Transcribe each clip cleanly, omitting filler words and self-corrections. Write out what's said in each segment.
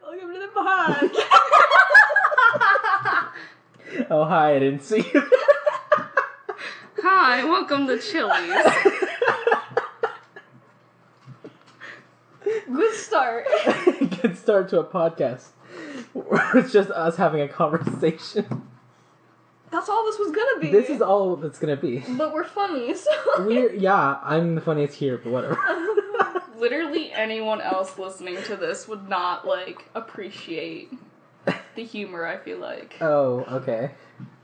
Welcome to the pod. Oh, hi, I didn't see you. Hi, welcome to Chili's. Good start. Good start to a podcast. It's just us having a conversation. That's all this was gonna be. This is all it's gonna be. But we're funny, so... Yeah, I'm the funniest here, but whatever. Literally anyone else listening to this would not, appreciate the humor, I feel like. Oh, okay.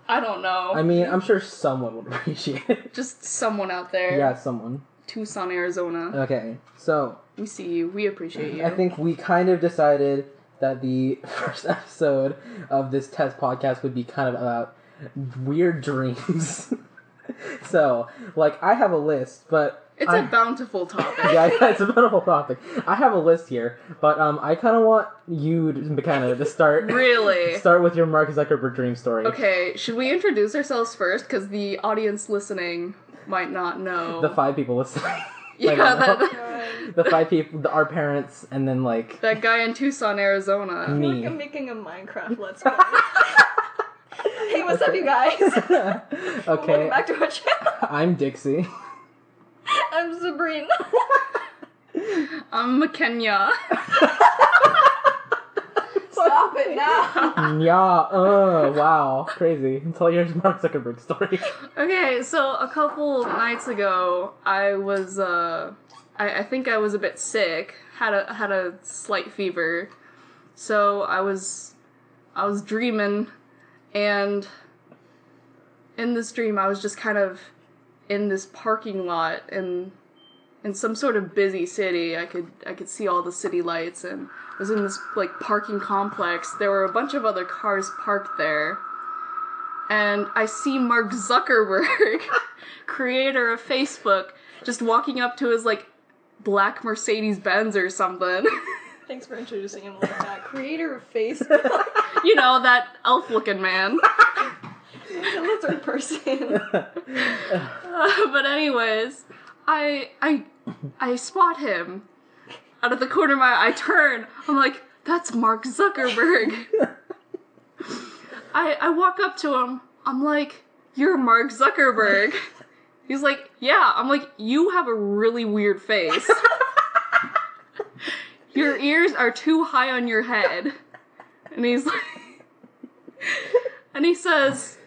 I don't know. I mean, I'm sure someone would appreciate it. Just someone out there. Yeah, someone. Tucson, Arizona. Okay, so... We see you. We appreciate you. I think we kind of decided that the first episode of this test podcast would be kind of about weird dreams. So, I have a list, but... It's a bountiful topic. Yeah, it's a bountiful topic. I have a list here, but I kind of want you to start... Really? Start with your Mark Zuckerberg dream story. Okay, should we introduce ourselves first? Because the audience listening might not know. The 5 people listening. Yeah, the 5 people, our parents, and then, that guy in Tucson, Arizona. Me. I'm making a Minecraft Let's Play. Hey, what's up, you guys? Okay. Welcome back to our channel. I'm Dixie. I'm Sabrina. I'm McKenya. Stop it now. Yeah, wow, crazy. Tell your Mark Zuckerberg story. Okay, so a couple nights ago, I was, I think I was a bit sick, had a slight fever, so I was dreaming, and in this dream, I was just kind of in this parking lot in some sort of busy city. I could see all the city lights, and I was in this parking complex. There were a bunch of other cars parked there, and I see Mark Zuckerberg, creator of Facebook, just walking up to his black Mercedes-Benz or something. Thanks for introducing him like that. Creator of Facebook. You know, that elf-looking man. The lizard person. But anyways, I spot him out of the corner of my eye. I turn. I'm like, that's Mark Zuckerberg. I walk up to him. I'm like, you're Mark Zuckerberg. He's like, yeah. I'm like, you have a really weird face. Your ears are too high on your head. And he's like, and he says,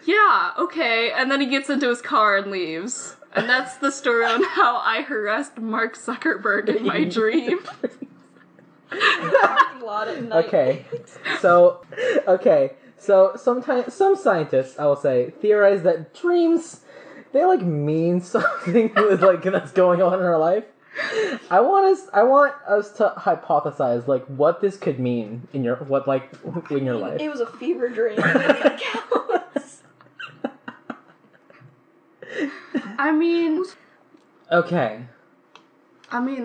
yeah, okay. And then he gets into his car and leaves. And that's the story on how I harassed Mark Zuckerberg in my dream. Parking lot at night. Okay, so sometimes some scientists, I will say, theorize that dreams, they mean something with that's going on in our life. I want us to hypothesize what this could mean in your in your life. It was a fever dream. That counts. I mean,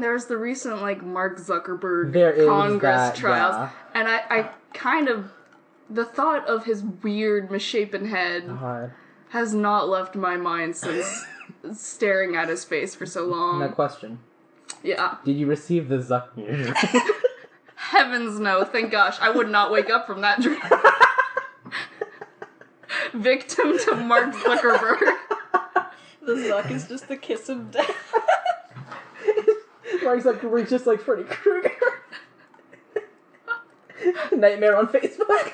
there's the recent, Mark Zuckerberg Congress trials, yeah. and I kind of, the thought of his weird, misshapen head has not left my mind since staring at his face for so long. Now, question. Yeah. Did you receive the Zuck? Heavens no, thank gosh, I would not wake up from that dream. Victim to Mark Zuckerberg. The Zuck is just the kiss of death. Mark Zuckerberg's just like Freddy Krueger. Nightmare on Facebook.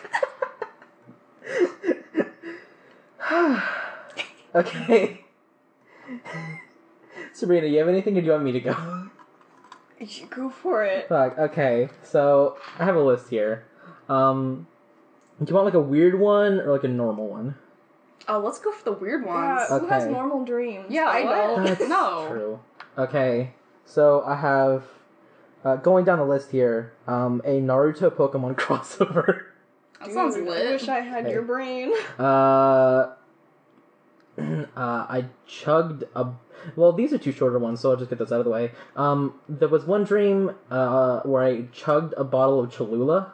Okay. Sabrina, you have anything or do you want me to go? You go for it. Fuck, okay. So, I have a list here. Do you want a weird one or a normal one? Oh, let's go for the weird ones. Yeah, who has normal dreams? Yeah, I don't. That's No. true. Okay, so I have, going down the list here, a Naruto Pokemon crossover. That sounds Dude, lit. I wish I had your brain. I chugged a... Well, these are 2 shorter ones, so I'll just get this out of the way. There was one dream, where I chugged a bottle of Cholula.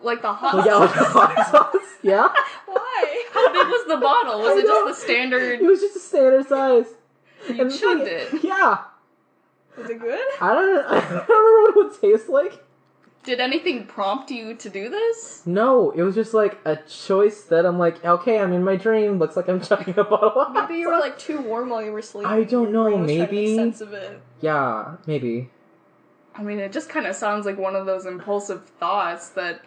Like the hot Yeah, like the hot sauce. Yeah? Why? How big was the bottle? Was it just the standard? It was just a standard size. You chugged it. Yeah. Was it good? I don't remember what it would taste like. Did anything prompt you to do this? No, it was just like a choice that I'm like, okay, I'm in my dream. Looks like I'm chugging a bottle of hot Maybe you were sauce. like too warm while you were sleeping. I don't know, Your brain was trying to maybe. make sense of it. Yeah, maybe. I mean, it just kind of sounds like one of those impulsive thoughts that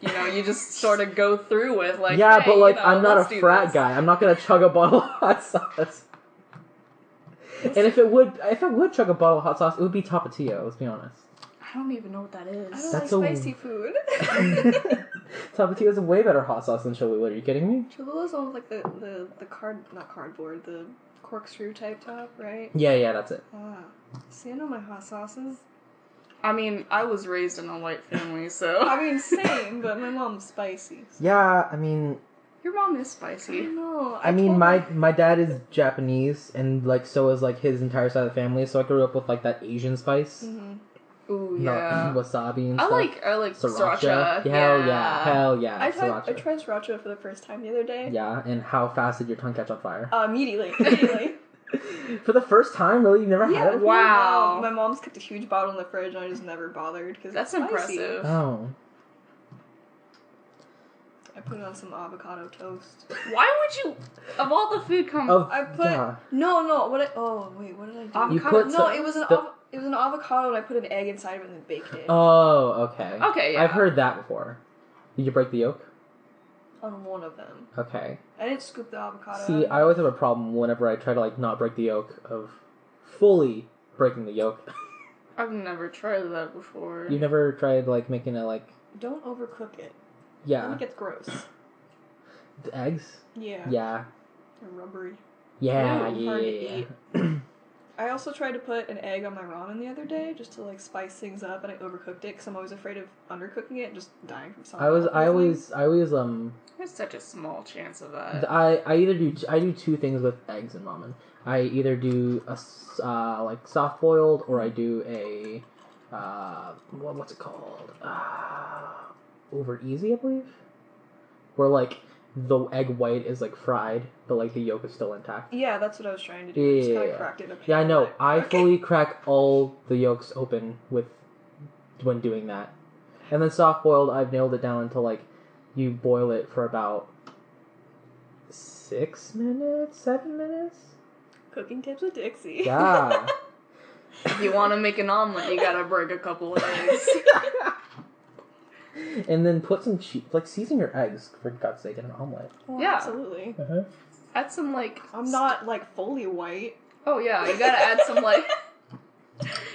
you just sort of go through with, like, Yeah, hey, but like, you know, I'm not let's a do frat this. guy. I'm not gonna chug a bottle of hot sauce. And if I would chug a bottle of hot sauce, it would be Tapatio. Let's be honest. I don't even know what that is. I don't That's like a- spicy food. Tapatio is a way better hot sauce than Cholula. Are you kidding me? Cholula's on like the not cardboard, the corkscrew type top, right? Yeah, that's it. Ah. See, I know my hot sauces. I mean, I was raised in a white family, so... I mean, same, but my mom's spicy. So. Yeah, I mean, Your mom is I spicy. know. I mean, told my dad is Japanese, and like so is like his entire side of the family. So I grew up with like that Asian spice, Mhm. Ooh, not yeah. wasabi and I stuff. like Sriracha. sriracha. Hell yeah, I sriracha. tried sriracha for the first time the other day. Yeah, and how fast did your tongue catch on fire? Immediately. For the first time, really? You've never had it before? Wow. My mom's kept a huge bottle in the fridge, and I just never bothered because That's it's spicy. impressive. Oh. I put it on some avocado toast. Why would you, of all the food I put yeah. no. What did I do? You Avocado? put No, it was the- it was an avocado, and I put an egg inside of it and then baked it. Oh, okay. Okay, yeah. I've heard that before. Did you break the yolk? On one of them. Okay. I didn't scoop the avocado. See, out. I always have a problem whenever I try to like not break the yolk of fully breaking the yolk. I've never tried that before. You never tried like making a like Don't overcook it. Then yeah it gets gross. the eggs? Yeah. Yeah. They're rubbery. Yeah, Ooh, hard to yeah. eat. I also tried to put an egg on my ramen the other day just to like spice things up, and I overcooked it because I'm always afraid of undercooking it and just dying from something. I always There's such a small chance of that. I do two things with eggs and ramen. I either do a like soft boiled or I do a what's it called? Over easy, I believe. Where like the egg white is like fried, but like the yolk is still intact. Yeah, that's what I was trying to do. Just kind Yeah. of cracked it in a pan. Yeah, I know. I Okay. fully crack all the yolks open when doing that. And then soft boiled, I've nailed it down until like you boil it for about 6 minutes, 7 minutes. Cooking tips with Dixie. Yeah. If you want to make an omelet, you gotta break a couple of eggs. And then put some cheese, like season your eggs for God's sake in an omelet. Well, Yeah. absolutely. Add some, like... I'm not like fully white. Oh, yeah, you gotta add some, like...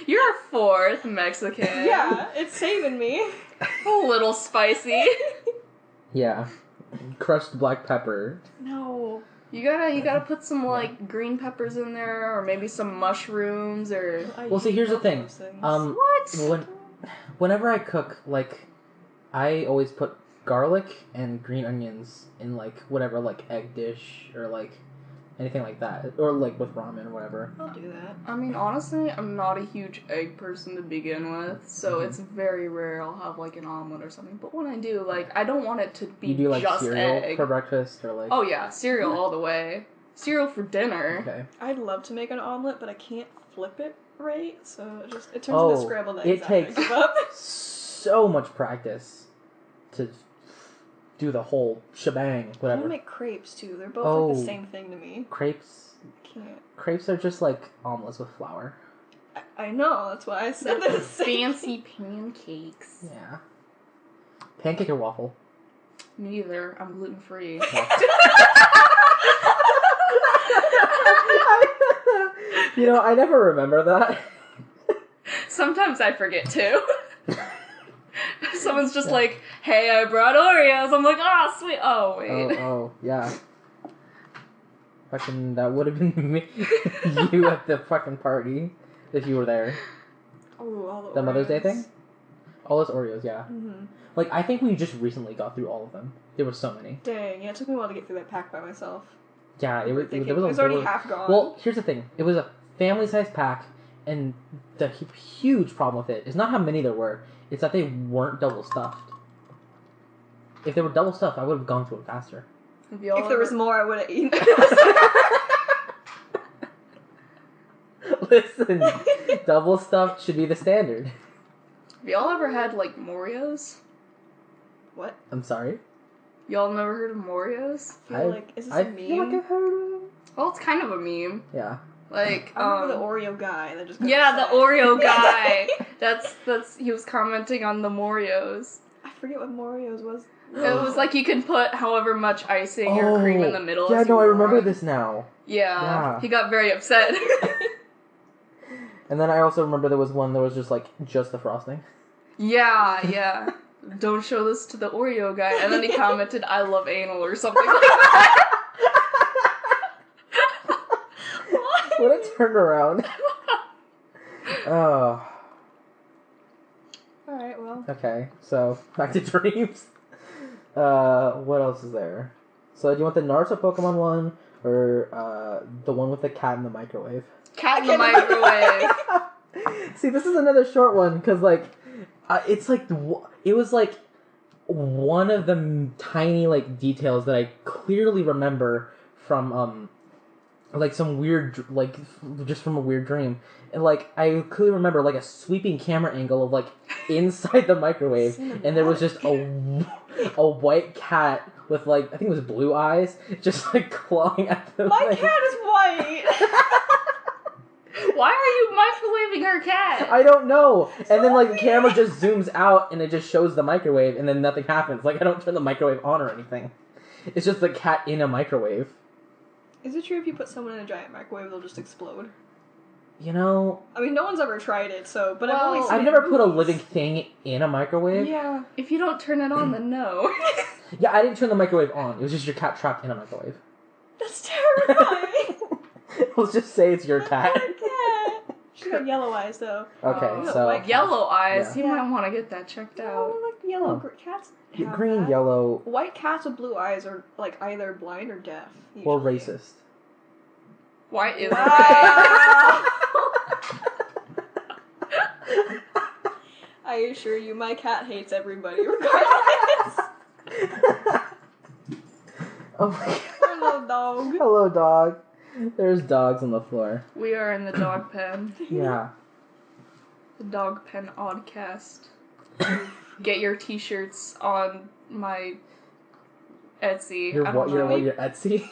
You're a fourth Mexican. Yeah, it's saving me. A little spicy. Yeah. Crushed black pepper. No. You gotta put some, like, green peppers in there, or maybe some mushrooms, or... Well, see, here's the love thing. those things. What? Whenever I cook, like, I always put garlic and green onions in, like, whatever, like, egg dish or, like, anything like that. Or, like, with ramen or whatever. I'll do that. I mean, honestly, I'm not a huge egg person to begin with, so it's very rare I'll have, like, an omelet or something. But when I do, like, I don't want it to be You do, like, just cereal egg. for breakfast or, like... Oh, yeah, cereal all the way. Cereal for dinner. Okay. I'd love to make an omelet, but I can't flip it right, so it turns Oh, into scrambled eggs. it after I takes- give up. So much practice to do the whole shebang, I want whatever. to make crepes too. They're both like Oh. the same thing to me. Crepes... I can't. Crepes are just, like, omelets with flour. I know. That's why I said they're the same. Fancy pancakes. Yeah. Pancake or waffle? Neither. I'm gluten free. You know, I never remember that. Sometimes I forget too. Someone's just like, "Hey, I brought Oreos." I'm like, "Oh, sweet." Oh, wait. Oh, yeah. Fucking, that would have been me, you at the fucking party, if you were there. Oh, all the The Mother's Day Oreos. thing? All those Oreos, yeah. Mm-hmm. Like, I think we just recently got through all of them. There were so many. Dang, yeah, it took me a while to get through that pack by myself. Yeah, it was, Birthday there cake. was a... It was already there half gone. Well, here's the thing. It was a family-sized pack, and the huge problem with it is not how many there were, it's that they weren't double stuffed. If they were double stuffed, I would have gone through it faster. Have y'all if there was ever- more, I would have eaten. Listen, double stuffed should be the standard. Have y'all ever had, like, Moreos? What? I'm sorry? Y'all never heard of Moreos? I feel like, is this a I meme? feel like I've heard of them. Well, it's kind of a meme. Yeah. Like, I remember the Oreo guy that just got yeah, the upset. Oreo guy. That's he was commenting on the Moreos. I forget what Moreos was. It was like you can put however much icing or cream in the middle. Yeah, as you no, I remember want. this now. Yeah, Yeah. he got very upset. And then I also remember there was one that was just the frosting. Yeah. Don't show this to the Oreo guy. And then he commented, "I love anal" or something like that. What a turnaround. Oh. Alright, well. Okay, so back to dreams. What else is there? So do you want the Naruto Pokemon one or the one with the cat in the microwave? Cat in the microwave. See, this is another short one because it's like it was like one of the tiny like details that I clearly remember from like some weird like just from a weird dream. And like I clearly remember like a sweeping camera angle of like inside the microwave, and there was just a white cat with like I think it was blue eyes, just like clawing at the My thing. cat is white! Why are you microwaving her cat? I don't know. And then like the camera just zooms out and it just shows the microwave and then nothing happens. Like I don't turn the microwave on or anything. It's just the cat in a microwave. Is it true if you put someone in a giant microwave, they'll just explode? You know, I mean, no one's ever tried it, so, but I've Well, only seen I've it never in put a movies. living thing in a microwave. Yeah. If you don't turn it on, then no. Yeah, I didn't turn the microwave on. It was just your cat trapped in a microwave. That's terrifying! Let's just say it's your My cat. poor cat! She's got yellow eyes, though. Okay, Oh, so white Yellow eyes. Yeah. You might want to get that checked out. Oh, like yellow Oh. cats have green, that. yellow, White cats with blue eyes are, like, either blind or deaf. or usually. racist. White is Wow. I assure you, my cat hates everybody, regardless. Oh my god. Hello, dog. Hello, dog. There's dogs on the floor. We are in the dog pen. Yeah. The DOGPEN Oddcast. Get your t-shirts on my Etsy. Your I don't know. your Etsy?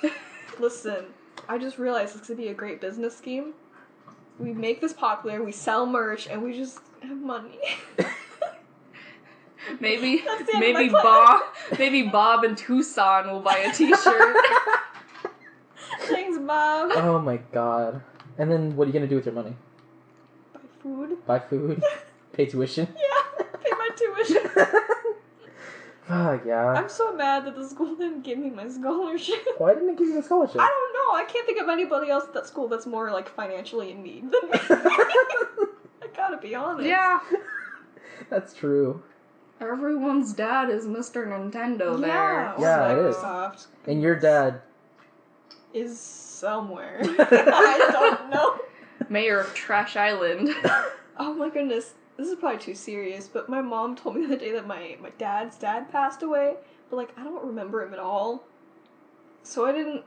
Listen, I just realized this could be a great business scheme. We make this popular, we sell merch, and we just have money. Maybe That's the end of my plan. Maybe Bob in Tucson will buy a t-shirt. Thanks, Bob. Oh my god. And then what are you gonna do with your money? Buy food. Buy food? Pay tuition? Yeah, pay my tuition. Fuck yeah. I'm so mad that the school didn't give me my scholarship. Why didn't it give you the scholarship? I don't know. I can't think of anybody else at that school that's more, like, financially in need than me. I gotta be honest. Yeah. That's true. Everyone's dad is Mr. Nintendo there. Yeah, or Yeah, it is. Microsoft And your dad... is somewhere. I don't know. Mayor of Trash Island. Oh my goodness. This is probably too serious, but my mom told me the other day that my dad's dad passed away, but, like, I don't remember him at all. So I didn't...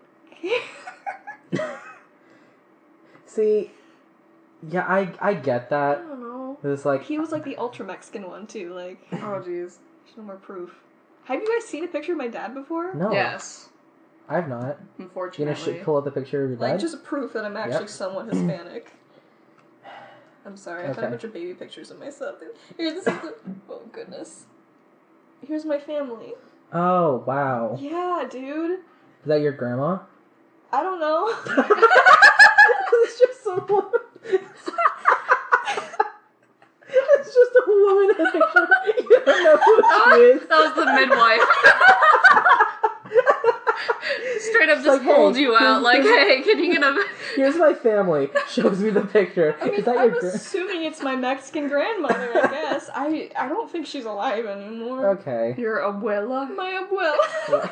See, yeah, I get I that. don't know. It's like... He was, like, the ultra-Mexican one, too, like... Oh, jeez. There's no more proof. Have you guys seen a picture of my dad before? No. Yes. I've not. You Unfortunately. gonna pull out the picture of your dad? Like, just proof that I'm actually Yep. somewhat Hispanic. I'm sorry, I found a Okay. bunch of baby pictures of myself. Here, this is the... Oh, goodness. Here's my family. Oh, wow. Yeah, dude. Is that your grandma? I don't know. It's just someone... It's just a woman in a picture. You don't know who she is. That was the midwife. Straight up just like, hey, pulled you out, here's- like, hey, can you get a... Here's my family. Shows me the picture. I mean, Is that I'm your grandma? assuming it's my Mexican grandmother, I guess. I don't think she's alive anymore. Okay. Your abuela? My abuela.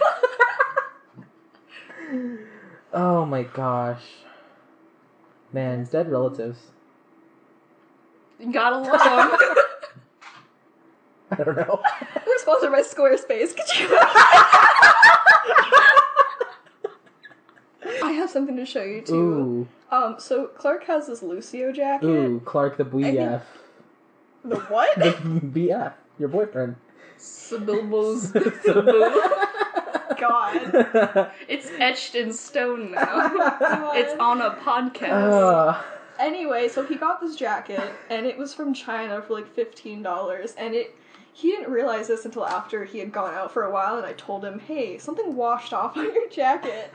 Oh my gosh. Man, dead relatives. You gotta love them. I don't know. We're sponsored by Squarespace. Could you... I have something to show you, too. Ooh. So Clark has this Lucio jacket. Ooh, Clark the I think- BF. The what? The BF, your boyfriend. Syllables. God. It's etched in stone now. It's on a podcast. Anyway, so he got this jacket, and it was from China for like $15, and he didn't realize this until after he had gone out for a while, and I told him, hey, something washed off on your jacket.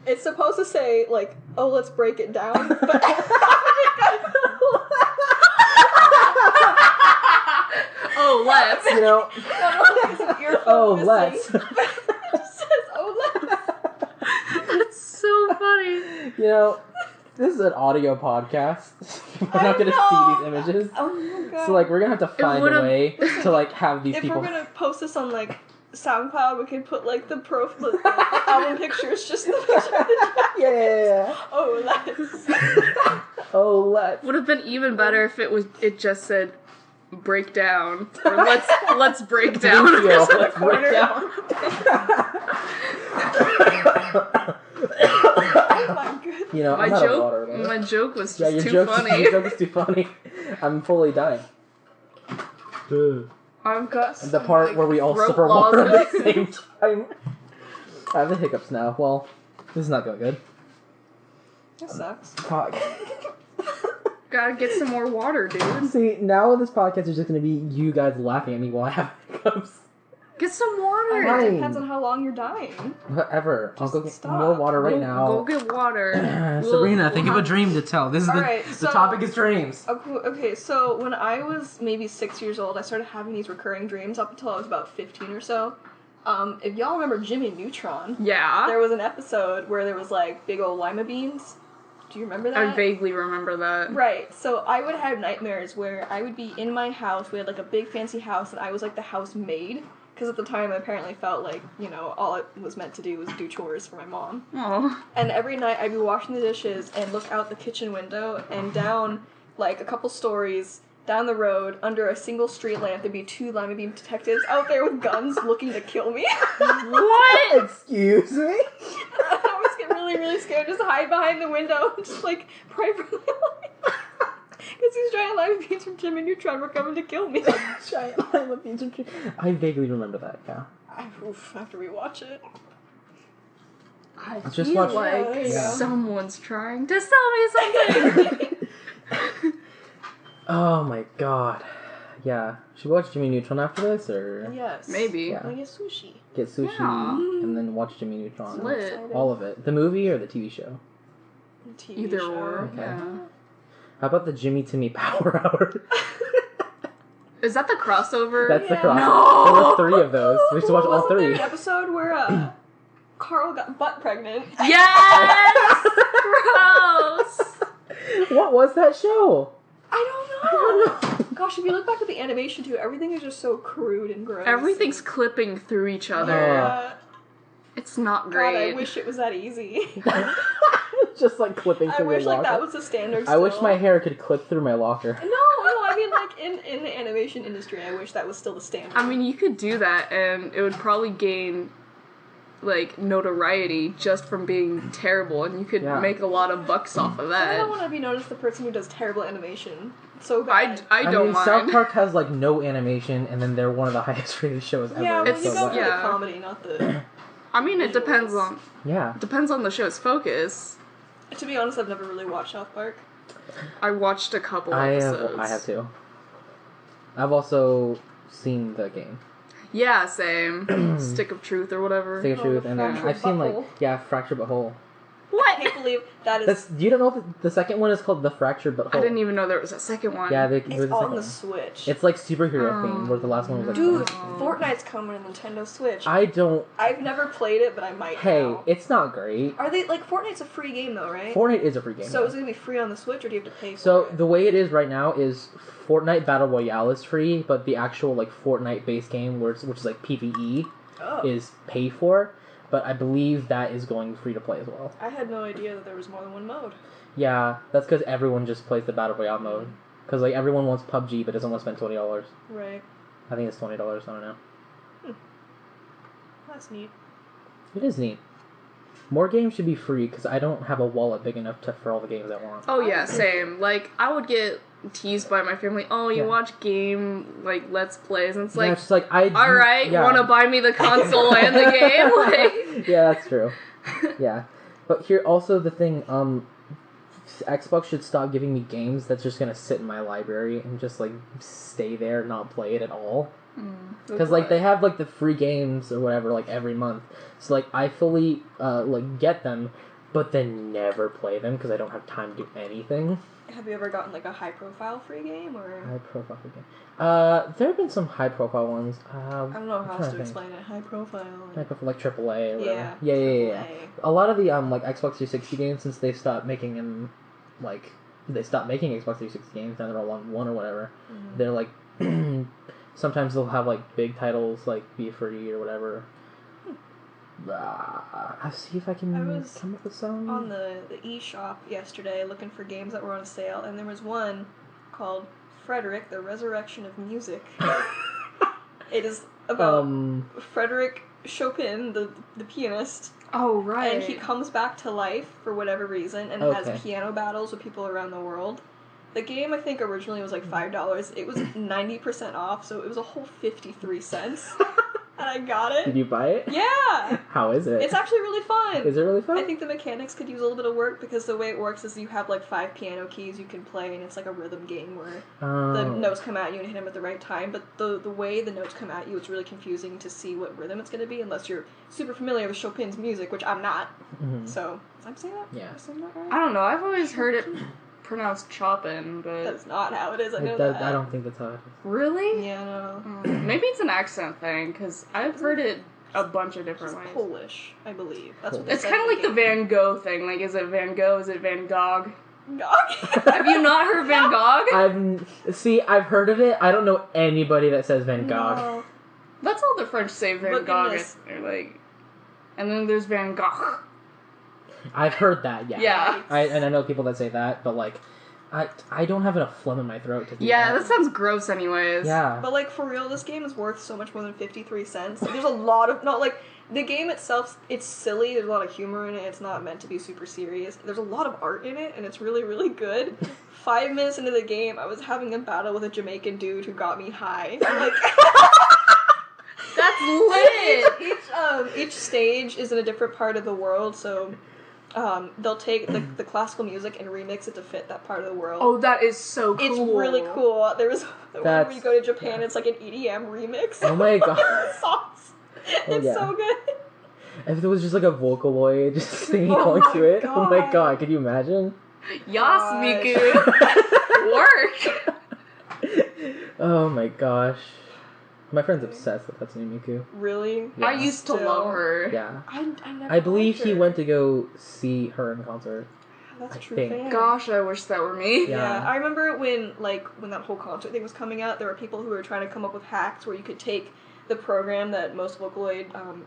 It's supposed to say, like, oh, let's break it down, but... Oh, let's. You know... Oh, let's. It just says, oh, let's. That's so funny. You know, this is an audio podcast. We're not gonna see these images. Oh my god. So, like, we're gonna have to find a way to, like, have these if people... we're gonna post this on, like, SoundCloud, we could put, like, the album pictures, just the picture of the jacket. Yeah. Oh, let's. Oh, let's. Would have been even better if it just said break down. Or let's break down. Lucio, Just in the let's break corner. down. Oh my goodness. You know, My I'm out of water, though. joke was Yeah, just your too joke, funny. your joke is too funny. I'm fully dying. I've got The some, part like, where we all throat sip our water at lozenge. the same time. I have the hiccups now. Well, this is not going good. That sucks. Fuck. Gotta get some more water, dude. See, now this podcast is just going to be you guys laughing at me while I have hiccups. Get some water. Fine. It depends on how long you're dying. Whatever. I'll Just go get stop. more water right Go now. get water. Sabrina, think of a dream to tell. This is Alright, the so- topic is dreams. Okay, so when I was maybe 6 years old, I started having these recurring dreams up until I was about 15 or so. If y'all remember Jimmy Neutron, Yeah. there was an episode where there was like big old lima beans. Do you remember that? I vaguely remember that. Right, so I would have nightmares where I would be in my house, we had like a big fancy house, and I was like the housemaid, because at the time I apparently felt like, you know, all it was meant to do was do chores for my mom. Oh. And every night I'd be washing the dishes and look out the kitchen window, and down like a couple stories down the road, under a single street lamp, there'd be two lima bean detectives out there with guns looking to kill me. What? Excuse me? I always get really, really scared, just hide behind the window and just like pray for my life. Because these giant lima beans from Jimmy Neutron were coming to kill me. Giant lima beans and I vaguely remember that, yeah. I have to rewatch it. I Just feel watch- like Yeah, there you go. someone's trying to sell me something. Oh my god. Yeah. Should we watch Jimmy Neutron after this, or Yes. Maybe. Yeah. I get sushi. get sushi Yeah. and then watch Jimmy Neutron? Lit. All of it. The movie or the TV show? TV Either show. or. Okay. Yeah. How about the Jimmy Timmy Power Hour? Is that the crossover? That's the Yeah. cross. No! There were 3 of those. We should watch all Wasn't there 3. an episode where Carl got butt pregnant? Yes! Gross! What was that show? I don't know. Gosh, if you look back at the animation too, everything is just so crude and gross. Everything's clipping through each other. Yeah. It's not God, great. I wish it was that easy. Just like clipping I through wish your like locker. that was the standard. I wish still. my hair could clip through my locker. No, I mean like in the animation industry, I wish that was still the standard. I mean, you could do that, and it would probably gain like notoriety just from being terrible, and you could Yeah. make a lot of bucks off of I don't that. want to be known as the person who does terrible animation. It's so bad. I don't mean, mind. South Park has like no animation, and then they're one of the highest rated shows ever. Yeah, well, It's you go bad. for yeah. the comedy, not the. I mean, it depends Visuals. on Yeah. the show's focus. To be honest, I've never really watched South Park. I watched a couple I episodes. have too. I've also seen the game. Yeah, same. Stick of Truth or whatever. Stick of Oh, Truth, the and then Fractured I've seen like Butthole. Fractured Butthole. I What? can't believe that is. That's you don't know if the second one is called the Fractured Butthole. I didn't even know there was a second one. Yeah, there's It's a second on the one. Switch. It's like superhero theme, where the last one was like. Dude, Fortnite's coming to Nintendo Switch. I don't. I've never played it, but I might Hey, now. it's not great. Are they like Fortnite's a free game though, right? Fortnite is a free game. So is it gonna be free on the Switch, or do you have to pay for So it? the way it is right now is Fortnite Battle Royale is free, but the actual like Fortnite base game, which is like PvE, Oh. is paid for. But I believe that is going free to play as well. I had no idea that there was more than one mode. Yeah, that's because everyone just plays the Battle Royale mode. Because like everyone wants PUBG, but doesn't want to spend $20. Right. I think it's $20. I don't know. That's neat. It is neat. More games should be free because I don't have a wallet big enough for all the games I want. Oh yeah, same. Like I would get teased by my family, oh, you watch game, like, Let's Plays, and it's Yeah, like, it's just like alright, wanna buy me the console and the game? Like... Yeah, that's true. Yeah. But here, also the thing, Xbox should stop giving me games that's just gonna sit in my library and just, like, stay there, not play it at all. Because, like, they have, like, the free games or whatever, like, every month. So, like, I fully, like, get them, but then never play them because I don't have time to do anything. Have you ever gotten, like, a high-profile free game, or...? High-profile free game. There have been some high-profile ones. I don't know how else to explain it. High-profile. High-profile, like, AAA or whatever. Yeah. Yeah. A lot of the, like, Xbox 360 games, since they stopped making them, like... They stopped making Xbox 360 games, now they're all on one or whatever. Mm-hmm. They're, like... sometimes they'll have, like, big titles, like, be free or whatever. I'll see if I can come up with some. On the eShop yesterday looking for games that were on sale, and there was one called Frederick, the Resurrection of Music. It is about Frederick Chopin, the pianist. Oh, right. And he comes back to life for whatever reason and has piano battles with people around the world. The game, I think, originally was like $5. It was 90% off, so it was a whole 53 cents. And I got it. Did you buy it? Yeah! How is it? It's actually really fun. Is it really fun? I think the mechanics could use a little bit of work, because the way it works is you have like 5 piano keys you can play, and it's like a rhythm game where the notes come at you and hit them at the right time, but the way the notes come at you, it's really confusing to see what rhythm it's going to be unless you're super familiar with Chopin's music, which I'm not. Mm-hmm. So, I'm saying that? Yeah. Am I saying that right? I don't know, I've always heard it pronounced Chopin, but... That's not how it is, I know that. I don't think that's how it is. Really? Yeah, no. Maybe it's an accent thing, because I've heard it a bunch of different ways. It's Polish, I believe. That's what they It's said kind of like the Van Gogh thing. Like, is it Van Gogh? Is it Van Gogh? Have you not heard Van Gogh? I've heard of it. I don't know anybody that says Van Gogh. No. That's all the French say Van Gogh. They're like, and then there's Van Gogh. I've heard that, yeah. Yeah. And I know people that say that, but like, I don't have enough phlegm in my throat to do that. Yeah, that sounds gross anyways. Yeah. But, like, for real, this game is worth so much more than 53 cents. There's a lot of... Not, like, the game itself, it's silly. There's a lot of humor in it. It's not meant to be super serious. There's a lot of art in it, and it's really, really good. 5 minutes into the game, I was having a battle with a Jamaican dude who got me high. Like... That's lit! Each stage is in a different part of the world, so... they'll take the classical music and remix it to fit that part of the world. Oh, that is so cool. It's really cool. There was one where you go to Japan, it's like an EDM remix. Oh my god. Songs. It's so good. If there was just like a Vocaloid just singing along to it. God. Oh my god, could you imagine? Yas, Miku. Work! Oh my gosh. My friend's obsessed with Hatsune Miku. Really? Yeah. I used to love her. Yeah. I believe he went to go see her in concert. That's true. Think. Gosh, I wish that were me. Yeah. I remember when that whole concert thing was coming out, there were people who were trying to come up with hacks where you could take the program that most Vocaloid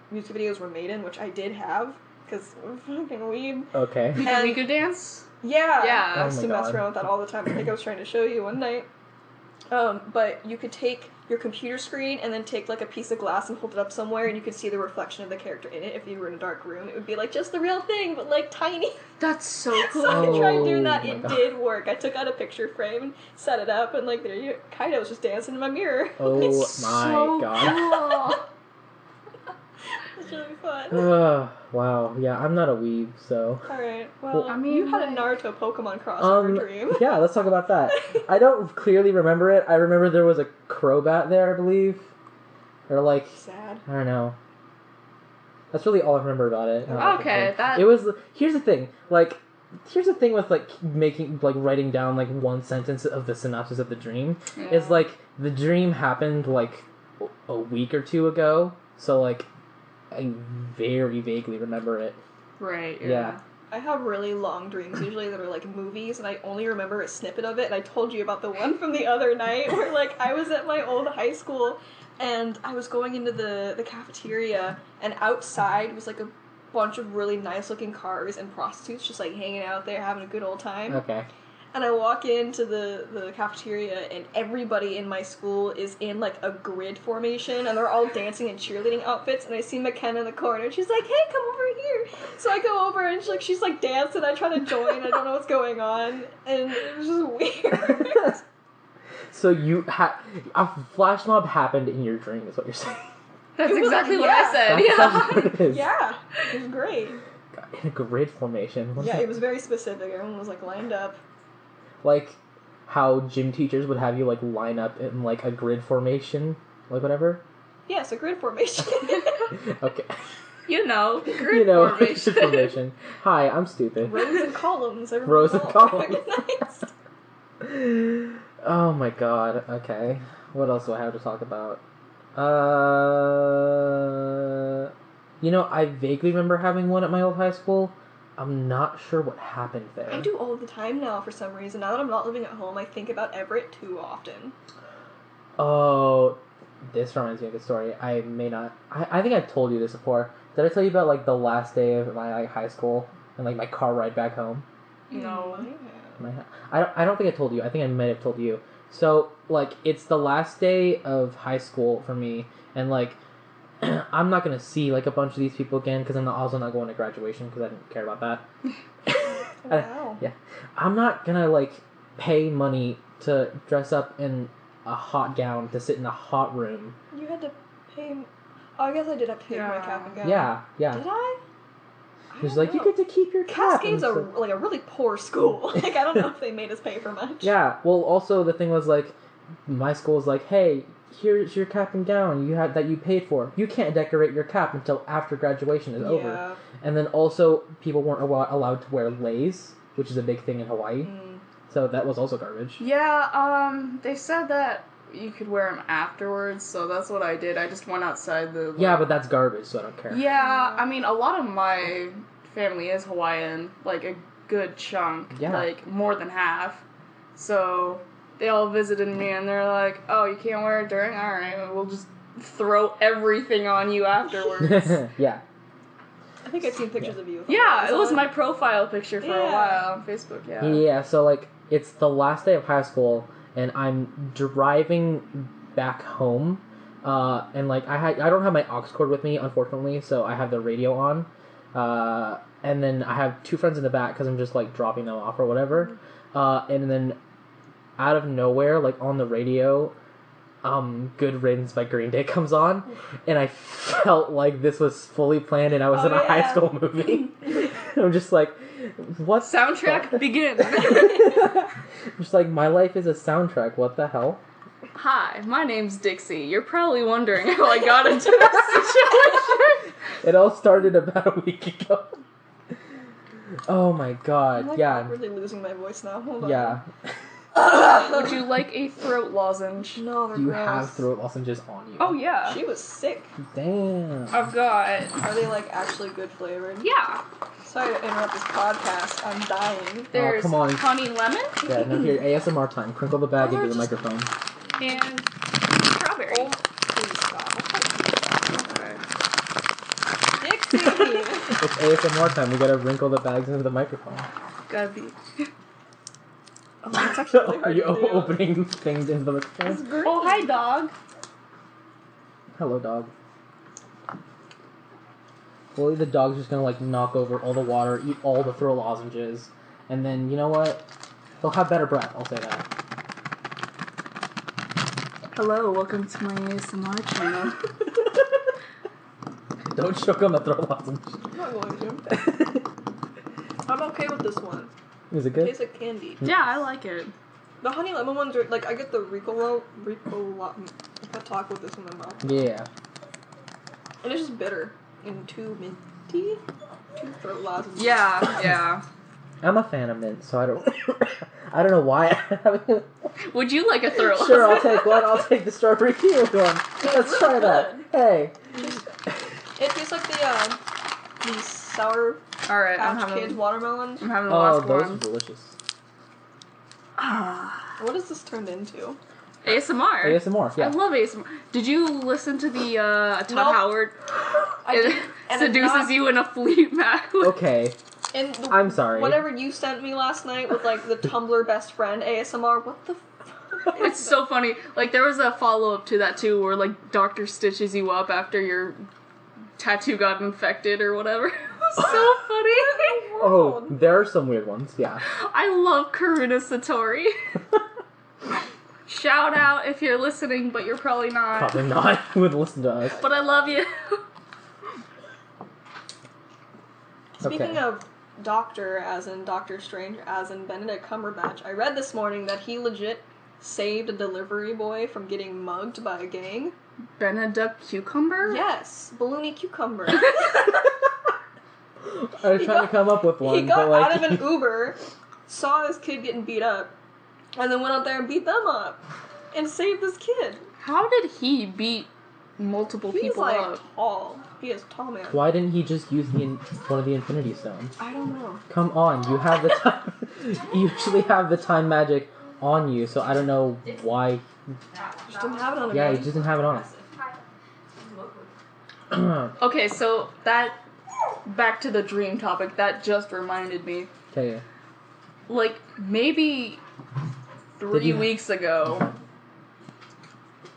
music videos were made in, which I did have, because I'm fucking weeb. Okay. Miku Dance? Yeah. Yeah. I used to mess around with that all the time. I think I was trying to show you one night. But you could take your computer screen and then take like a piece of glass and hold it up somewhere, and you could see the reflection of the character in it. If you were in a dark room, it would be like just the real thing, but like tiny. That's so cool. So I tried doing that. It did work. I took out a picture frame and set it up, and like there you Kaido was just dancing in my mirror. Oh my god. Cool. It's really fun. Wow. Yeah, I'm not a weeb, so. Alright, well, I mean, you had a Naruto Pokemon crossover dream. Yeah, let's talk about that. I don't clearly remember it. I remember there was a Crobat there, I believe. Or like... Sad. I don't know. That's really all I remember about it. Okay, that... It was... Here's the thing. Like, here's the thing with, like, writing down, like, one sentence of the synopsis of the dream. Yeah. Is, like, the dream happened, like, a week or two ago. So, like... I very vaguely remember it. Right, yeah. I have really long dreams, usually that are like movies, and I only remember a snippet of it, and I told you about the one from the other night, where like I was at my old high school, and I was going into the cafeteria, and outside was like a bunch of really nice looking cars and prostitutes just like hanging out there having a good old time. Okay. And I walk into the cafeteria, and everybody in my school is in, like, a grid formation, and they're all dancing in cheerleading outfits, and I see McKenna in the corner, and she's like, hey, come over here! So I go over, and she's like, dancing, I try to join, I don't know what's going on, and it was just weird. So you had... A flash mob happened in your dream, is what you're saying. That's exactly what I said. That's Yeah. what it is. Yeah, it was great. In a grid formation. What's Yeah, that? it was very specific, everyone was, like, lined up. Like how gym teachers would have you like line up in like a grid formation, like whatever. Yes, a grid formation. Okay. You know, grid You know, formation. grid formation. Hi, I'm stupid. Rows and columns. Rows and columns. Organized. Oh my god. Okay. What else do I have to talk about? You know, I vaguely remember having one at my old high school. I'm not sure what happened there. I do all the time now for some reason. Now that I'm not living at home, I think about Everett too often. Oh, this reminds me of a good story. I may not... I think I've told you this before. Did I tell you about, like, the last day of my like, high school and, like, my car ride back home? No. I don't think I told you. I think I might have told you. So, like, it's the last day of high school for me, and, like, I'm not going to see, like, a bunch of these people again, because I'm also not going to graduation, because I didn't care about that. Wow. Yeah. I'm not going to, like, pay money to dress up in a hot gown to sit in a hot room. You had to pay... Oh, I guess I did have to pay for my Yeah. cap and gown. Yeah, yeah. Did I? He's like, you get to keep your cap. Cascade's and a, stuff. like, a really poor school. Like, I don't know if they made us pay for much. Yeah, well, also, the thing was, like, my school was like, hey, here's your cap and gown that you paid for. You can't decorate your cap until after graduation is over. Yeah. And then also, people weren't allowed to wear leis, which is a big thing in Hawaii. Mm. So that was also garbage. Yeah, they said that you could wear them afterwards, so that's what I did. I just went outside the... Yeah, but that's garbage, so I don't care. Yeah, I mean, a lot of my family is Hawaiian, like a good chunk, Yeah. like more than half. So they all visited me and they're like, oh, you can't wear it during? Alright, we'll just throw everything on you afterwards. Yeah. I think I've seen pictures of you. with Yeah, it was on. my profile picture for a Yeah. while on Facebook, yeah. Yeah, so, like, it's the last day of high school, and I'm driving back home, and, like, I don't have my aux cord with me, unfortunately, so I have the radio on, and then I have two friends in the back, because I'm just, like, dropping them off or whatever, and then out of nowhere, like, on the radio, Good Riddance by Green Day comes on, and I felt like this was fully planned and I was in a high school movie. I'm just like, what? Soundtrack begin. Just like, my life is a soundtrack, what the hell? Hi, my name's Dixie. You're probably wondering how I got into this situation. It all started about a week ago. Oh my I'm, god, like, yeah. awkwardly losing my voice now. Hold on. Yeah. Would you like a throat lozenge? No, they're Do you gross. have throat lozenges on you? Oh, yeah. She was sick. Damn. I've got... Are they, like, actually good flavored? Yeah. Sorry to interrupt this podcast. I'm dying. There's come on. honey lemon Yeah, no, here, ASMR time. Crinkle the bag Oh, into the just- microphone. and strawberry. Oh, please stop. Okay. Dixie! It's ASMR time. We gotta wrinkle the bags into the microphone. Gotta be... Oh, that's actually really Are hard you to do. opening things into the It's microphone? great. Oh, hi, dog. Hello, dog. Well, the dog's just gonna, like, knock over all the water, eat all the throat lozenges, and then, you know what? They'll have better breath, I'll say that. Hello, welcome to my ASMR channel. Don't choke on the throat lozenge. I'm not going to. I'm okay with this one. Is it It good? tastes like candy. Yeah, I like it. The honey lemon ones are, like, I get the Ricola, I can't talk with this in my mouth. Yeah. And it's just bitter. And too minty. Too throat lozenges. Yeah. I'm a fan of mint, so I don't... I don't know why I haven't... Would you like a throat lozenge? Sure, I'll take one. I'll take the strawberry kiwi one. Let's try that. Hey. It tastes like the sour Alright, I'm Patch Kids having, watermelons. I'm having the Oh, last those are one. delicious. What has this turned into? ASMR. ASMR, I yeah. love ASMR. Did you listen to the Todd Nope. Howard I did, and it's seduces not- you in a Fleetwood Mac? Okay. And I'm sorry. Whatever you sent me last night with like the Tumblr best friend ASMR. What the? It's so funny. Like, there was a follow-up to that, too, where, like, Doctor stitches you up after your tattoo got infected or whatever. It was so funny. Oh, there are some weird ones, yeah. I love Karuna Satori. Shout out if you're listening, but you're probably not. Probably not. Who would listen to us? But I love you. Speaking of Doctor, as in Doctor Strange, as in Benedict Cumberbatch, I read this morning that he legit saved a delivery boy from getting mugged by a gang. Benedict Cucumber? Yes, Balloony Cucumber. I was trying to come up with one. He got but, like, out of an Uber, saw this kid getting beat up, and then went out there and beat them up, and saved this kid. How did he beat multiple He's people like up? tall. He is a tall man. Why didn't he just use one of the Infinity Stones? I don't know. Come on, you have the time. You usually have the time magic on you, so I don't know why. Just didn't have it on him. Yeah, he just didn't have it on him. Okay, so that, back to the dream topic, that just reminded me. Okay. Like, maybe 3 weeks ago,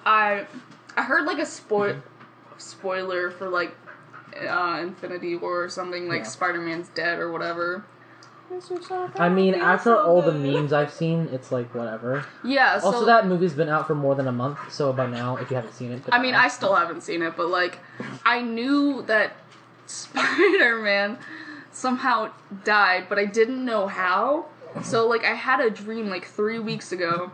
I heard like a spoiler for like Infinity War or something, like Spider-Man's dead or whatever. I mean, after all the memes I've seen, it's like whatever. Yeah, so... Also, that movie's been out for more than a month, so by now, if you haven't seen it... I mean, I still haven't seen it, but like, I knew that Spider-Man somehow died, but I didn't know how. So, like, I had a dream like 3 weeks ago.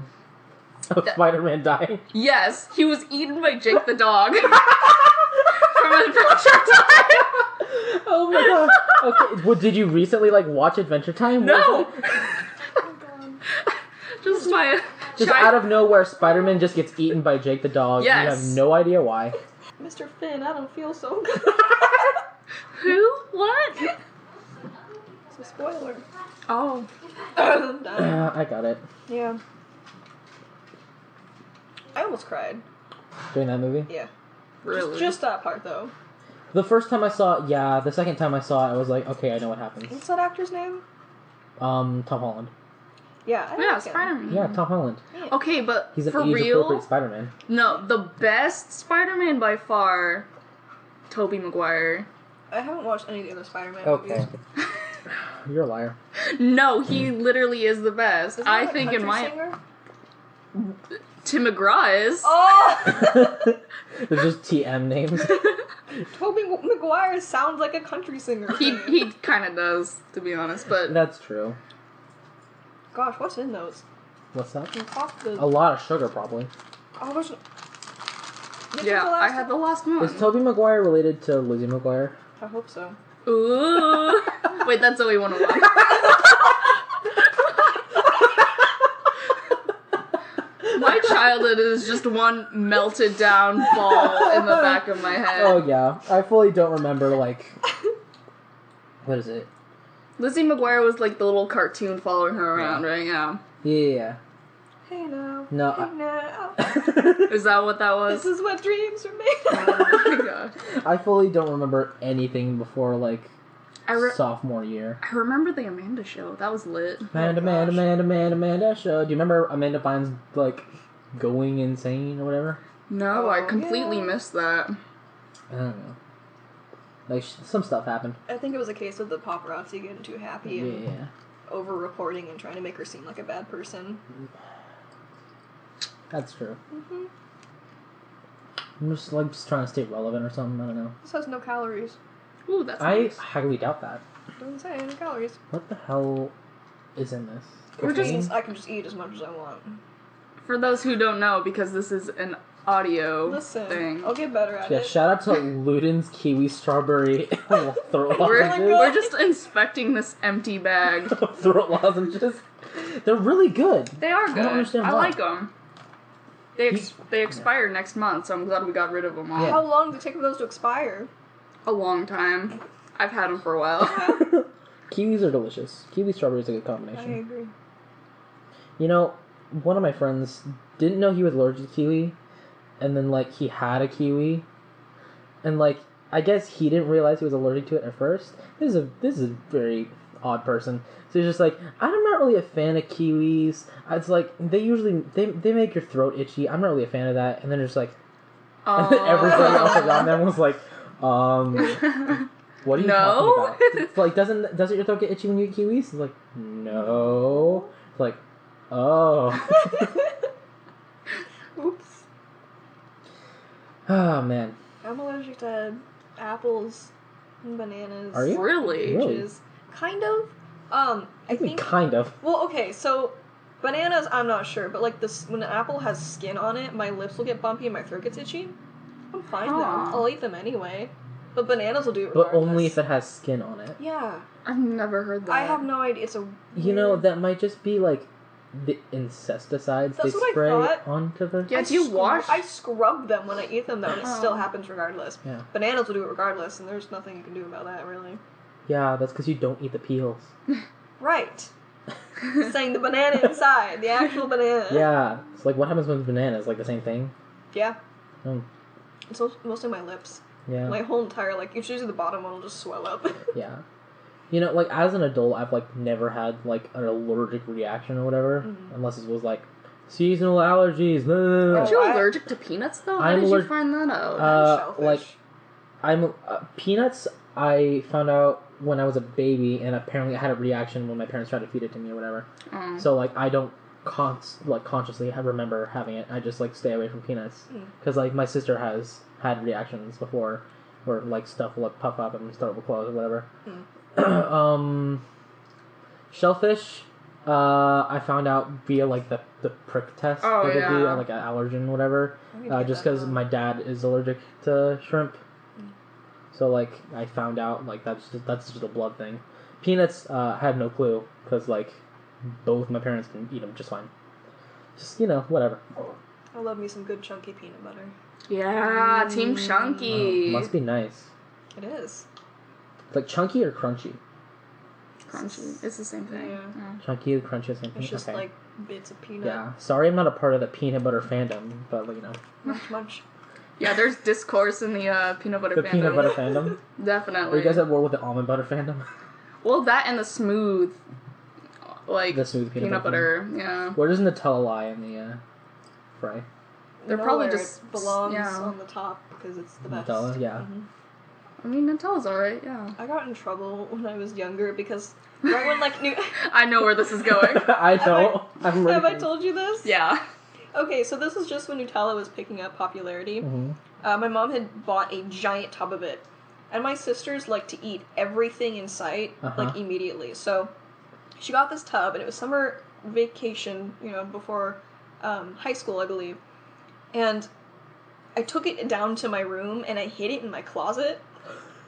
Of Spider-Man dying? Yes, he was eaten by Jake the dog. From Adventure Time. Oh my god. Okay, well, did you recently, like, watch Adventure Time? No! Just my... out of nowhere, Spider-Man just gets eaten by Jake the dog. Yes. You have no idea why. Mr. Finn, I don't feel so good. Who? What? It's a spoiler. Oh. I got it. Yeah. I almost cried. During that movie? Yeah. Really? Just that part, though. The first time I saw it, yeah. The second time I saw it, I was like, okay, I know what happens. What's that actor's name? Tom Holland. Yeah, I Yeah, like him. Spider-Man. Yeah, Tom Holland. Okay, but He's an for age-appropriate real, Spider-Man. no, the best Spider-Man by far, Tobey Maguire. I haven't watched any of the other Spider-Man Okay. movies. You're a liar. No, he literally is the best. Isn't I that a think in country my... singer? Tim McGraw is. Oh! They're just TM names. Tobey Maguire sounds like a country singer. He kind of does, to be honest, but... That's true. Gosh, what's in those? What's that? The... A lot of sugar, probably. Oh, there's... Yeah, I had the last one. Is Tobey Maguire related to Lizzie McGuire? I hope so. Ooh. Wait, that's Zoe 101. My childhood is just one melted down ball in the back of my head. Oh, yeah. I fully don't remember, like... What is it? Lizzie McGuire was like the little cartoon following her around, right? Yeah. Yeah. Hey now. No. Hey now. Is that what that was? This is what dreams are made of. Oh my god. I fully don't remember anything before, like, sophomore year. I remember the Amanda show. That was lit. Amanda show. Do you remember Amanda Bynes, like, going insane or whatever? No, I completely missed that. I don't know. Like, some stuff happened. I think it was a case of the paparazzi getting too happy and Yeah. over-reporting and trying to make her seem like a bad person. That's true. Mm-hmm. I'm just, like, trying to stay relevant or something. I don't know. This has no calories. Ooh, that's I nice. highly doubt that. Doesn't say any calories. What the hell is in this? Or Cocaine? just, I can just eat as much as I want. For those who don't know, because this is an audio Listen, thing. I'll get better at Yeah, it. shout out to Luden's Kiwi Strawberry throat We're lozenges. just inspecting this empty bag. Throat lozenges. They're really good. They are good. I don't understand I why. like them. They expire next month, so I'm glad we got rid of them all. Yeah. How long does it take for those to expire? A long time. I've had them for a while. Kiwis are delicious. Kiwi strawberry is a good I combination. agree. You know, one of my friends didn't know he was allergic to kiwi, and then, like, he had a kiwi, and, like, I guess he didn't realize he was allergic to it at first. This is a very odd person. So he's just like, I'm not really a fan of kiwis. It's like they usually they make your throat itchy. I'm not really a fan of that. And then it's like, and then everybody else around them was like, what are you talking about? It's like, doesn't your throat get itchy when you eat kiwis? It's like, no. It's like, oh. Oops. Oh man. I'm allergic to apples and bananas. Are you? Really? Peaches. Kind of. I think Kind of. Well, okay, so bananas, I'm not sure, but like this, when an apple has skin on it, my lips will get bumpy and my throat gets itchy. I'm fine though. I'll eat them anyway. But bananas will do it regardless. But only if it has skin on it. Yeah. I've never heard that. I have no idea. It's a You know, that might just be like the insecticides That's they what I spray thought. onto the... Yeah, do you wash? I scrub them when I eat them though, and it still Oh. happens regardless. Yeah. Bananas will do it regardless, and there's nothing you can do about that, really. Yeah, that's because you don't eat the peels. Right. Saying the banana inside, the actual banana. Yeah. It's like, what happens with bananas? Like the same thing? Yeah. Oh. It's mostly my lips. Yeah. My whole entire, like, it's usually the bottom one will just swell up. Yeah. You know, like, as an adult, I've, like, never had, like, an allergic reaction or whatever. Mhm. Unless it was, like, seasonal allergies. Aren't you I- allergic to peanuts, though? How I'm did you allergic- find that out? Shellfish. like, I'm... peanuts, I found out when I was a baby, and apparently I had a reaction when my parents tried to feed it to me or whatever. Oh. So, like, I don't consciously remember having it. I just, like, stay away from peanuts. Because, like, my sister has had reactions before where, like, stuff will, like, puff up and start to close or whatever. Shellfish, I found out via, like, the prick test Oh, that they do, yeah. like, an allergen, whatever. I need to get Just that because done. my dad is allergic to shrimp. So, like, I found out, like, that's just a blood thing. Peanuts, I had no clue, because, like, both my parents can eat them just fine. Just, you know, whatever. I love me some good chunky peanut butter. Yeah, Team Chunky. Must be nice. It is. Like, chunky or crunchy? Crunchy. It's the same thing. Yeah. Chunky, crunchy, same thing? It's just Okay. like bits of peanut. Yeah. Sorry I'm not a part of the peanut butter fandom, but, like, you know. Munch. Yeah, there's discourse in the peanut butter The fandom. peanut butter fandom? Definitely. Are you guys at war with the almond butter fandom? Well, that and the smooth, like, The smooth peanut butter. Yeah. Where does Nutella lie in the fry? They're probably Nowhere just- it belongs yeah. on the top because it's the best. Nutella, yeah. Mhm. I mean, Nutella's alright, yeah. I got in trouble when I was younger because right when like new I know where this is going. I don't. I'm ready. have I told you this? Yeah. Okay, so this is just when Nutella was picking up popularity. Mm-hmm. My mom had bought a giant tub of it, and my sisters like to eat everything in sight like immediately. So she got this tub, and it was summer vacation, you know, before high school, I believe. And I took it down to my room and I hid it in my closet.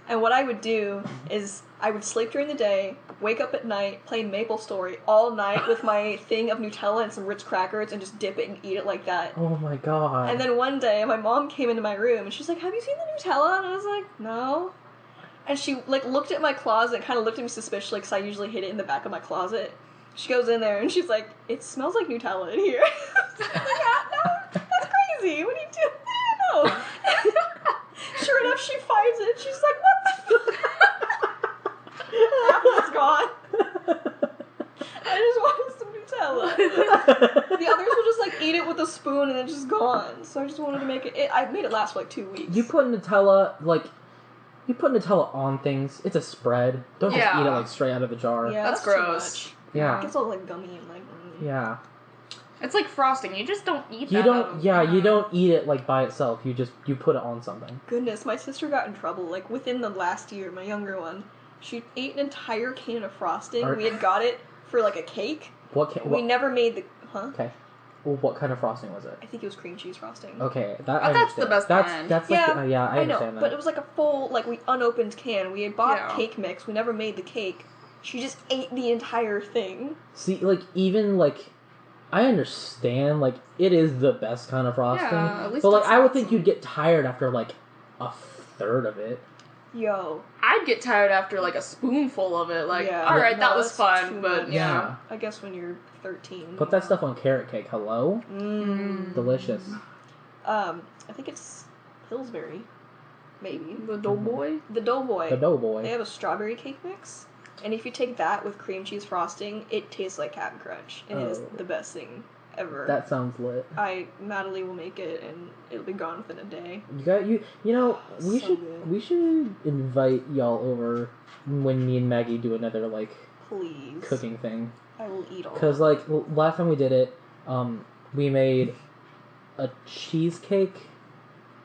And what I would do is I would sleep during the day, wake up at night, play MapleStory all night with my thing of Nutella and some Ritz crackers and just dip it and eat it like that. Oh my god. And then one day my mom came into my room and she's like, "Have you seen the Nutella?" And I was like, "No." And she like looked at my closet and kind of looked at me suspiciously because I usually hid it in the back of my closet. She goes in there and she's like, "It smells like Nutella in here." I was like, "No, that's crazy. What are you doing?" I don't know. Sure enough, she finds it. She's like, "What the fuck?" The apple's gone. I just wanted some Nutella. The others will just like eat it with a spoon and it's just gone. So I just wanted to make it. I made it last for like 2 weeks. You put Nutella on things. It's a spread. Don't just Yeah. eat it like straight out of the jar. Yeah, That's that's gross. Too much. Yeah. It gets all like gummy and like. Yeah. It's like frosting. You just don't eat You that. don't. Yeah. You don't eat it like by itself. You put it on something. Goodness, my sister got in trouble. Like within the last year, my younger one, she ate an entire can of frosting. Are- We had got it for like a cake. What? We never made the. Huh? Okay. Well, what kind of frosting was it? I think it was cream cheese frosting. Okay, But that's the best kind. That's Yeah, like yeah, I I understand know, that. but it was like a full, like, we unopened can. We had bought Yeah. cake mix. We never made the cake. She just ate the entire thing. See, like even like, I understand like it is the best kind of frosting, Yeah, at least but like it's I would awesome. think you'd get tired after like a third of it. Yo. I'd get tired after like a spoonful of it. Like, Yeah. alright, No, that was that's fun, too but much. yeah. I guess when you're 13. Put that stuff on carrot cake. Hello, delicious. I think it's Pillsbury. Maybe. The Doughboy? The Doughboy. The Doughboy. They have a strawberry cake mix. And if you take that with cream cheese frosting, it tastes like Cap'n Crunch, and it is the best thing ever. That sounds lit. Natalie will make it, and it'll be gone within a day. You know, we So should good. we should invite y'all over when me and Maggie do another like Please. cooking thing. I will eat all. Cause like last time we did it, we made a cheesecake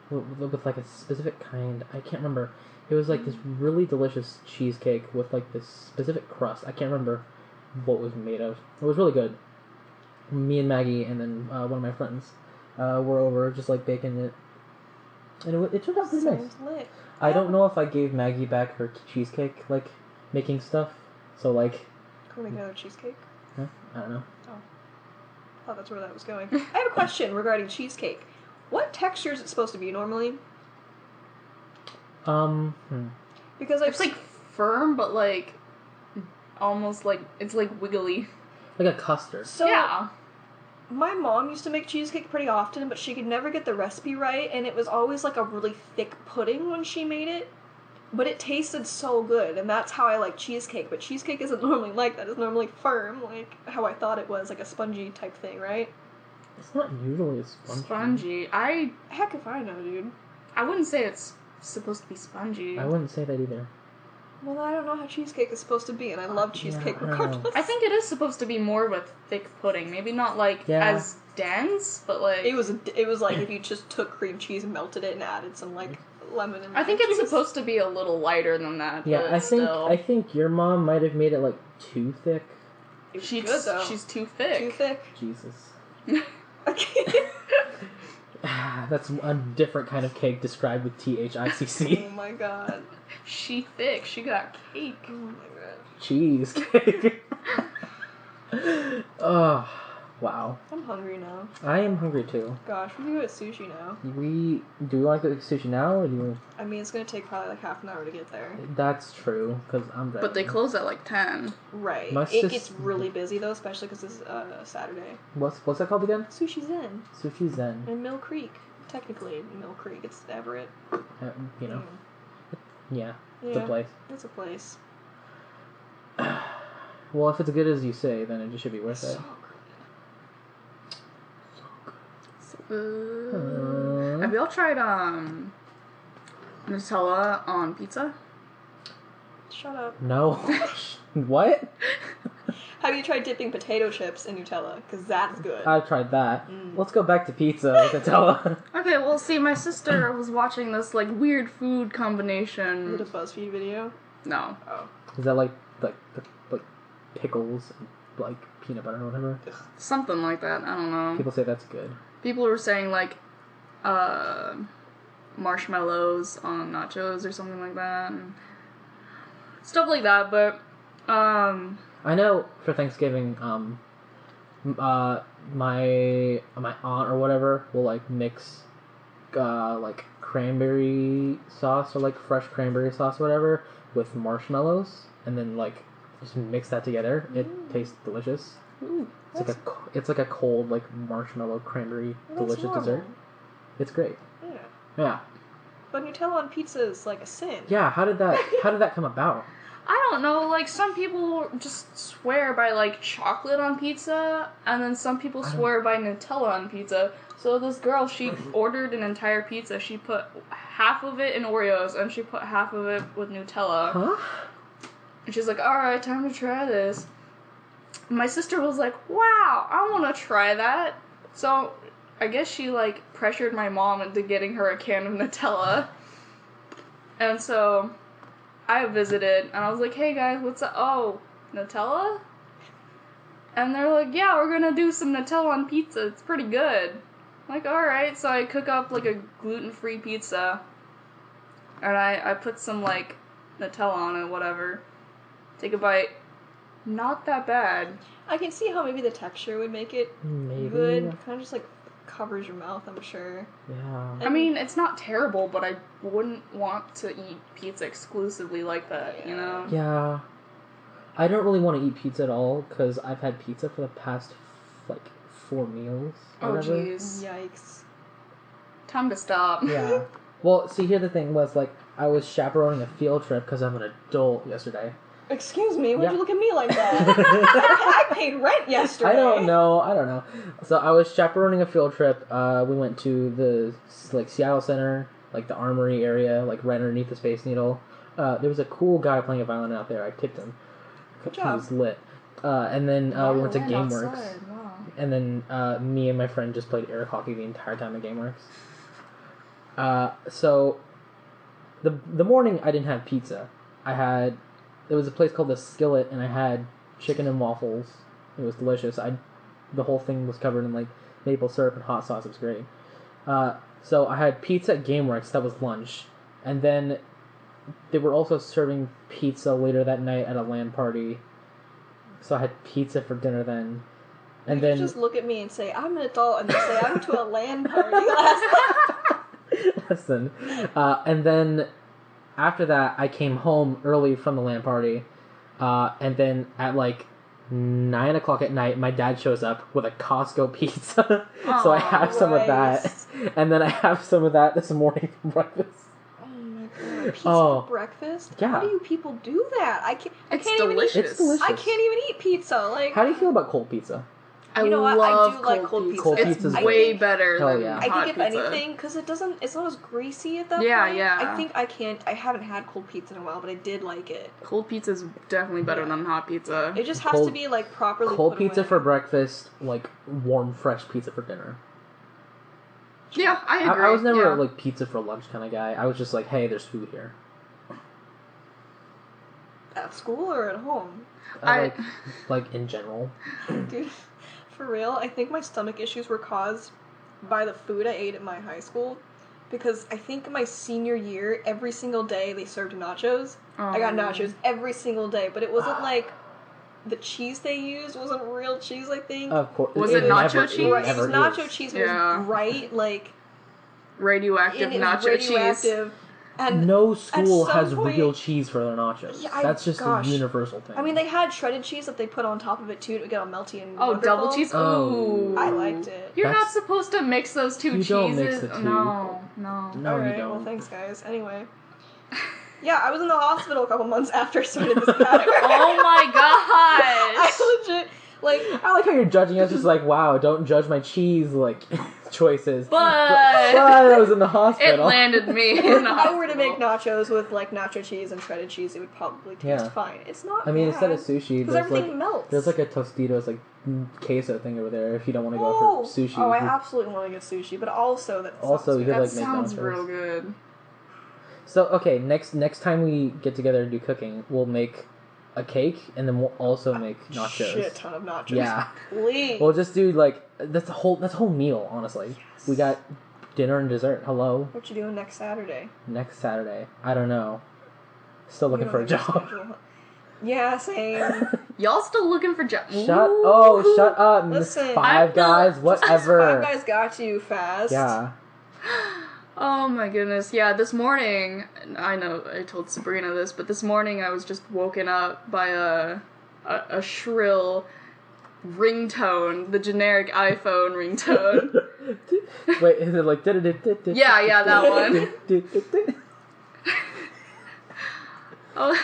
with like a specific kind. I can't remember. It was like this really delicious cheesecake with like this specific crust. I can't remember what it was made of. It was really good. Me and Maggie and then one of my friends were over just like baking it. And it turned out pretty nice. Sounds lit. I don't know if I gave Maggie back her cheesecake, like, making stuff. So, like... Can we make another cheesecake? Huh? I don't know. Oh. I thought that's where that was going. I have a question regarding cheesecake. What texture is it supposed to be normally? Because It's like firm, but like almost like it's like wiggly. Like a custard. So, yeah. my mom used to make cheesecake pretty often, but she could never get the recipe right, and it was always like a really thick pudding when she made it. But it tasted so good, and that's how I like cheesecake. But cheesecake isn't normally like that. It's normally firm, like how I thought it was, like a spongy type thing, right? It's not usually a spongy. Spongy. Heck if I know, dude. I wouldn't say it's supposed to be spongy. I wouldn't say that either. Well, I don't know how cheesecake is supposed to be, and I love cheesecake I don't know. regardless. I think it is supposed to be more of a thick pudding. Maybe not like as dense, but like it was like if you just took cream cheese and melted it and added some like lemon and I think it's juice. supposed to be a little lighter than that. Yeah, but I think your mom might have made it, like, too thick. It was she's good though. she's too thick. Too thick. Jesus. Okay. That's a different kind of cake described with THICC. Oh my god. She thick. She got cake. Oh my god. Cheesecake. Oh, wow. I'm hungry now. I am hungry too. Gosh, we can go to sushi now. Do we want to go to sushi now, or do you... I mean, it's gonna take probably like half an hour to get there. That's true, because I'm driving. But they close at like 10. Right. My It gets really busy though, especially because it's Saturday. What's that called again? Sushi Zen Sushi Zen. in Mill Creek. Technically, Mill Creek. It's Everett. You know. Yeah, Yeah. it's a place. It's a place. Well, if it's good as you say, then it just should be worth it. Have y'all tried Nutella on pizza? Shut up. No. What? Have you tried dipping potato chips in Nutella? Because that's good. I've tried that. Let's go back to pizza with Nutella. Okay, well, see, my sister was watching this like weird food Is it combination. a BuzzFeed video? No, Oh. Is that like pickles and like peanut butter or whatever? something like that. I don't know. People say that's good. People were saying like marshmallows on nachos or something like that, and stuff like that. But I know for Thanksgiving, my aunt or whatever will like mix like cranberry sauce or like fresh cranberry sauce or whatever with marshmallows, and then like just mix that together. It tastes delicious. Ooh, It's like a cold like marshmallow cranberry delicious normal. dessert. It's great. Yeah. Yeah. But Nutella on pizza is like a sin. Yeah, how did that come about? I don't know, like some people just swear by like chocolate on pizza, and then some people swear by Nutella on pizza. So this girl, she ordered an entire pizza. She put half of it in Oreos, and she put half of it with Nutella. Huh? And she's like, alright, time to try this. My sister was like, wow, I want to try that. So I guess she like pressured my mom into getting her a can of Nutella. And so I visited, and I was like, hey guys, what's up? Oh, Nutella? And they're like, yeah, we're gonna do some Nutella on pizza. It's pretty good. I'm like, alright. So I cook up like a gluten-free pizza. And I put some like Nutella on it, whatever. Take a bite. Not that bad. I can see how maybe the texture would make it Maybe. good. Kind of just like covers your mouth, I'm sure. Yeah. I mean, it's not terrible, but I wouldn't want to eat pizza exclusively like that, you know? Yeah. I don't really want to eat pizza at all because I've had pizza for the past like 4 meals. Or Oh, whatever. jeez. Yikes. Time to stop. Yeah. Well, see, here the thing was like I was chaperoning a field trip because I'm an adult yesterday, Excuse me, why'd Yeah. you look at me like that? I paid rent yesterday. I don't know. So I was chaperoning a field trip. We went to the Seattle Center, like the Armory area, like right underneath the Space Needle. There was a cool guy playing a violin out there. I tipped him. Good He job. was lit. And then we went to GameWorks. Wow. And then me and my friend just played air hockey the entire time at GameWorks. So the morning I didn't have pizza. There was a place called the Skillet, and I had chicken and waffles. It was delicious. The whole thing was covered in like maple syrup and hot sauce. It was great. So I had pizza at GameWorks. That was lunch, and then they were also serving pizza later that night at a LAN party. So I had pizza for dinner then. And then just look at me and say, I'm an adult, and then say, I went to a LAN party last night. Listen. And then after that, I came home early from the LAN party. And then at like 9 o'clock at night, my dad shows up with a Costco pizza. So I have some of that. And then I have some of that this morning for breakfast. Oh my god. Pizza for breakfast? Yeah. How do you people do that? I can't delicious. It's delicious. I can't even eat pizza. Like, How do you feel about cold pizza? I You know what? I love do like cold pizza. Cold It's pizza's way great. better Hell than yeah. I hot can get pizza. anything because it's not as greasy at that Yeah, point. yeah. I haven't had cold pizza in a while, but I did like it. Cold pizza is definitely better than hot pizza. It just has Cold- to be like properly Cold put pizza away. for breakfast, like warm, fresh pizza for dinner. Yeah, I agree. I was never yeah. like pizza for lunch kind of guy. I was just like, hey, there's food here. At school or at home? I like in general. Dude, for real, I think my stomach issues were caused by the food I ate at my high school. Because I think my senior year, every single day they served nachos. I got nachos every single day, but it wasn't like the cheese they used wasn't real cheese, I think. Of course. Was it nacho never- cheese? Right, it was never nacho is. cheese, but Yeah. it was bright, like... radioactive and it was nacho cheese. radioactive. And No school some has point- real cheese for their nachos. Yeah, That's just gosh. a universal thing. I mean, they had shredded cheese that they put on top of it, too, to get all melty and Oh, wonderful. double cheese? Oh. Ooh. I liked it. You're That's- not supposed to mix those two You cheeses. don't mix the two. No. no, you Alright, don't. well, thanks, guys. Anyway. Yeah, I was in the hospital a couple months after I started this pattern. Oh my gosh! I legit, like... I like how you're judging us, just like, wow, don't judge my cheese, like, choices. But I was in the it hospital. landed me in the If I hospital. were to make nachos with, like, nacho cheese and shredded cheese, it would probably taste Yeah. fine. It's not I mean, bad. instead of sushi, Because there's everything like, melts. there's like a Tostitos, like, queso thing over there if you don't want to go Oh, for sushi. oh, I absolutely want to get sushi, but also that Also, sounds you good. could, That like, sounds make nachos. real good. So, okay, next time we get together and do cooking, we'll make a cake, and then we'll also make nachos. Shit ton of nachos. Yeah. Please. We'll just do, like, that's a whole meal, honestly. Yes. We got dinner and dessert. Hello. What you doing next Saturday? Next Saturday. I don't know. Still looking You for a don't have job. schedule. Yeah, same. Y'all still looking for jobs? Shut up, Miss Listen, Five Guys, whatever. Five Guys got you fast. Yeah. Oh my goodness. Yeah, this morning, I know I told Sabrina this, but this morning I was just woken up by a shrill ringtone, the generic iPhone ringtone. Wait, is it like... Yeah, that one. Oh,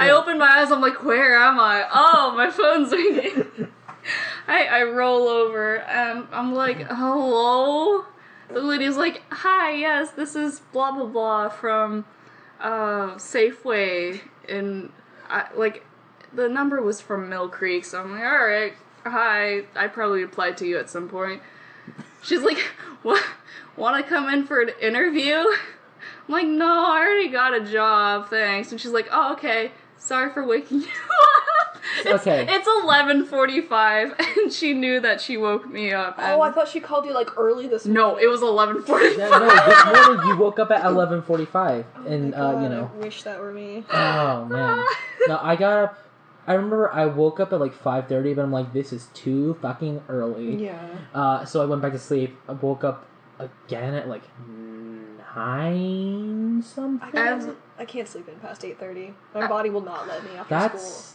I opened my eyes, I'm like, where am I? Oh, my phone's ringing. I roll over, and I'm like, hello? The lady's like, hi, yes, this is blah blah blah from Safeway, and the number was from Mill Creek, so I'm like, alright, hi, I probably applied to you at some point. She's like, what, want to come in for an interview? I'm like, no, I already got a job, thanks. And she's like, oh, okay, sorry for waking you up. Okay. It's 11:45, and she knew that she woke me up. Oh, I thought she called you like early this morning. No, it was 11:45. Yeah, no, this morning you woke up at 11:45, and God, you know. I wish that were me. Oh man. No, I got up. I remember I woke up at like 5:30, but I'm like, this is too fucking early. Yeah. So I went back to sleep. I woke up again at like 9 something. I can't sleep in past 8:30. My body will not let me after school.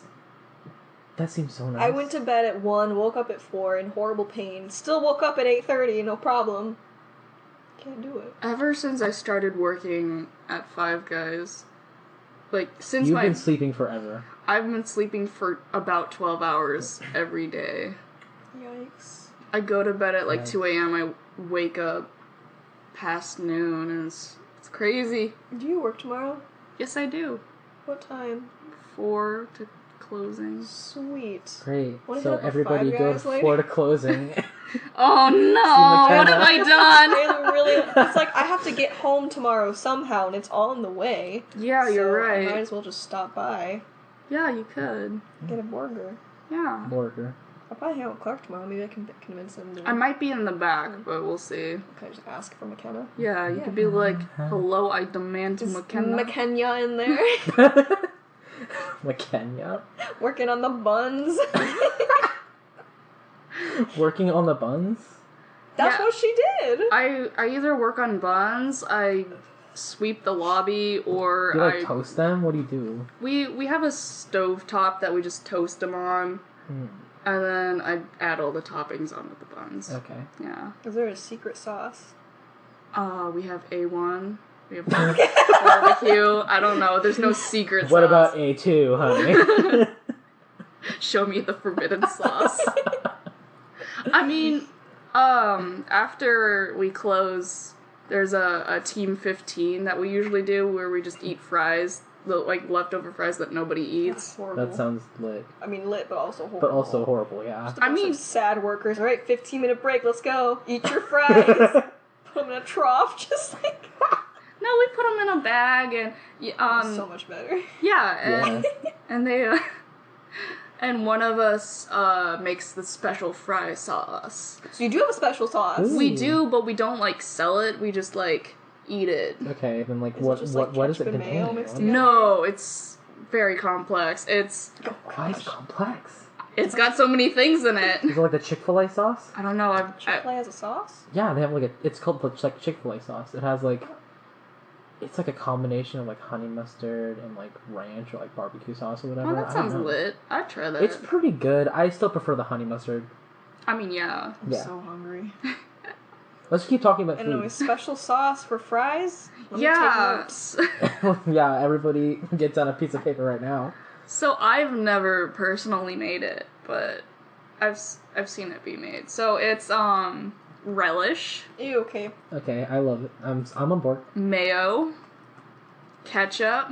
That seems so nice. I went to bed at 1, woke up at 4 in horrible pain. Still woke up at 8:30, no problem. Can't do it. Ever since I started working at Five Guys, like, since You've been sleeping forever. I've been sleeping for about 12 hours every day. Yikes. I go to bed at like Yikes. 2 a.m. I wake up past noon, and it's crazy. Do you work tomorrow? Yes, I do. What time? 4 to closing. Sweet. Great. Wanna So hit up a everybody Five go Guys to later? Florida closing. Oh no! What have I done? It's like I have to get home tomorrow somehow, and it's all in the way. Yeah, you're So I might right. as well just stop by, Yeah, you could. get a burger. Yeah. Burger. I'll probably hang out with Clark tomorrow. Maybe I can convince him to. I might be in the back, but we'll see. Can I just ask for McKenna? Yeah, you Yeah. could be like, hello, I demand Is McKenna. McKenna in there? McKenna. Working on the buns. Working on the buns? That's Yeah. what she did. I either work on buns, I sweep the lobby, or Do you like toast them? What do you do? we have a stovetop that we just toast them on, Hmm. and then I add all the toppings onto the buns. Okay. Yeah. Is there a secret sauce? We have A1. We have barbecue. I don't know. There's no secret What sauce. about A2, honey? Show me the forbidden sauce. I mean, after we close, there's a Team 15 that we usually do where we just eat fries, the like leftover fries that nobody That's eats. horrible. That sounds lit. I mean, lit, but also horrible. But also horrible, yeah. Just a bunch I mean- of sad workers. All right, 15-minute break. Let's go. Eat your fries. Put them in a trough, just like. No, we put them in a bag, and So much better. yeah, and Yeah. and they and one of us makes the special fry sauce. So you do have a special sauce. Ooh. We do, but we don't like sell it. We just like eat it. Okay, then like Is it what just, like, what does it ketchup and mayo contain? mixed What- together? No, it's very complex. It's Why is it complex? got so many things in it. Is it like the Chick-fil-A sauce? I don't know. Chick-fil-A has a sauce? Yeah, they have like it's called like Chick-fil-A sauce. It has like it's like a combination of like honey mustard and like ranch or like barbecue sauce or whatever. Well, that I don't sounds know. lit. I'd try that. It's pretty good. I still prefer the honey mustard. I mean, yeah. I'm Yeah. so hungry. Let's keep talking about Anyway, food. special sauce for fries? Let me take Yeah. notes. Yeah, everybody gets on a piece of paper right now. So I've never personally made it, but I've seen it be made. So it's relish, Ew, okay. Okay, I love it. I'm on board. mayo, ketchup,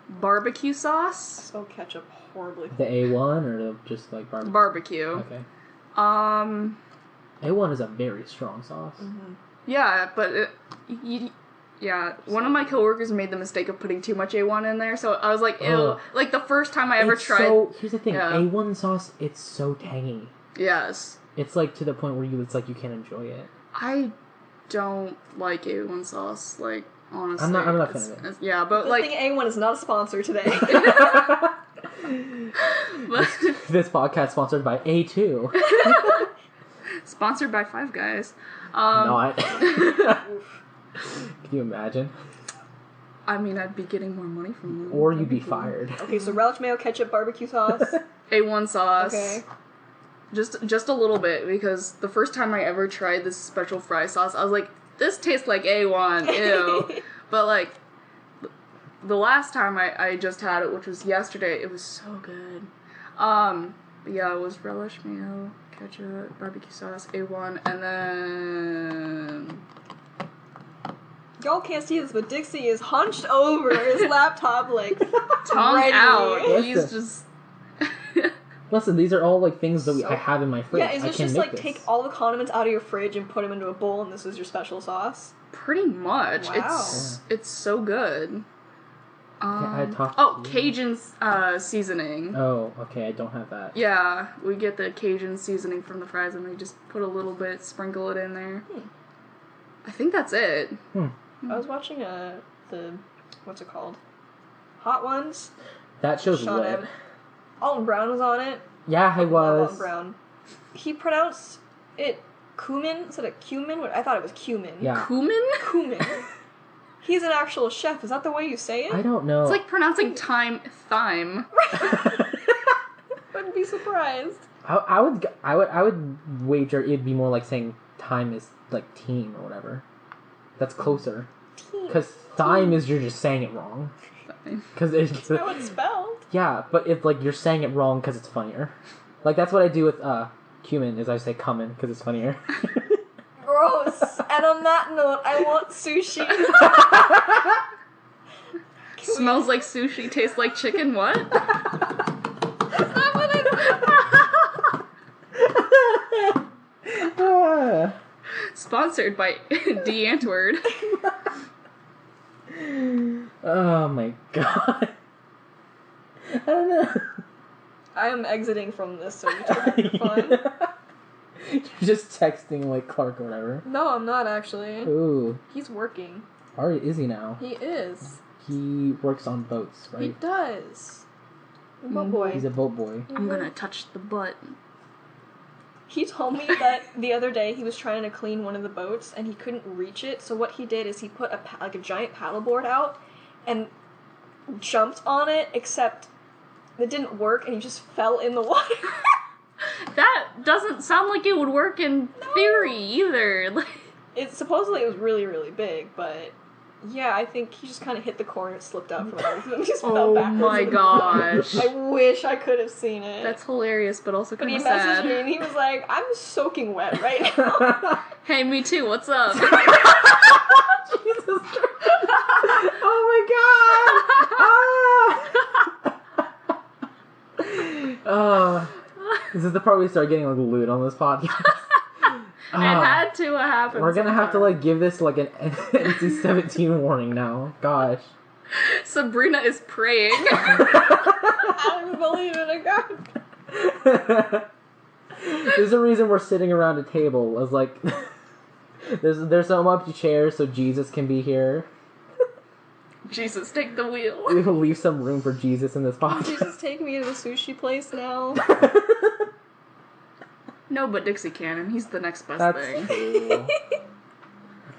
barbecue sauce, So ketchup horribly. The A1 or the just like barbecue. barbecue. Okay. A1 is a very strong sauce. Mm-hmm. Yeah, but one of my coworkers made the mistake of putting too much A1 in there, so I was like, ew. Ugh. Like, the first time I ever It's tried... So, here's the thing. Yeah. A1 sauce, it's so tangy. Yes. It's like to the point where it's like you can't enjoy it. I don't like A1 sauce, like, honestly. I'm not a fan of it. Yeah, but, Good like... thing A1 is not a sponsor today. but, This podcast sponsored by A2. sponsored by Five Guys. Not. Oof. Can you imagine? I mean, I'd be getting more money from them. Or you'd be fired. Okay, so relish, mayo, ketchup, barbecue sauce. A1 sauce. Okay. Just a little bit, because the first time I ever tried this special fry sauce, I was like, this tastes like A1, ew. But, like, the last time I just had it, which was yesterday, it was so good. But yeah, it was relish, mayo, ketchup, barbecue sauce, A1, and then... Y'all can't see this, but Dixie is hunched over his laptop, like, tongue ready. out. Listen. He's just... Listen, these are all like things that So- I have in my fridge. Yeah, is I this can just, make like, this. take all the condiments out of your fridge and put them into a bowl, and this is your special sauce? Pretty much. Wow. It's so good. I talked Oh, to you. Cajun seasoning. Oh, okay, I don't have that. Yeah, we get the Cajun seasoning from the fries, and we just put a little bit, sprinkle it in there. I think that's it. I was watching the what's it called? Hot Ones. That show's Sean lit. M. Alton Brown was on it. Yeah, I Love was. Alton Brown. He pronounced it cumin. Is it a cumin? I thought it was cumin. Yeah. Cumin? Cumin. He's an actual chef. Is that the way you say it? I don't know. It's like pronouncing thyme. Wouldn't be surprised. I would wager it'd be more like saying time is like team or whatever. That's closer. Because thyme is you're just saying it wrong. Because it's how it's spelled. Yeah, but if like you're saying it wrong because it's funnier. Like that's what I do with cumin is I say cumin because it's funnier. Gross. And on that note, I want sushi. Smells like sushi, tastes like chicken. What? Is that what it Sponsored by D. Antword. Oh my god. I don't know. I am exiting from this so we can have fun. You're just texting like Clark or whatever. No, I'm not actually. Ooh. He's working. Or is he now? He is. He works on boats, right? He does. Boat boy. He's a boat boy. I'm gonna touch the butt. He told me that the other day he was trying to clean one of the boats and he couldn't reach it. So what he did is he put a giant paddleboard out and jumped on it, except it didn't work and he just fell in the water. That doesn't sound like it would work in theory either. Like, Supposedly it was really, really big, but yeah, I think he just kind of hit the corner and slipped out from everything and just fell oh backwards. my into the water. gosh. I wish I could have seen it. That's hilarious, but also But kind he of messaged sad. me and he was like, I'm soaking wet right now. Hey, me too, what's up? Jesus Christ. Oh my god! This is the part we start getting like lewd on this podcast. It had to happen. We're gonna have to like give this like an NC-17 warning now. Gosh. Sabrina is praying. I don't believe it, I got There's a reason we're sitting around a table. As like, there's some empty chairs so Jesus can be here. Jesus, take the wheel. We will leave some room for Jesus in this podcast. Jesus, take me to the sushi place now. No, but Dixie Cannon, he's the next best That's thing. cool.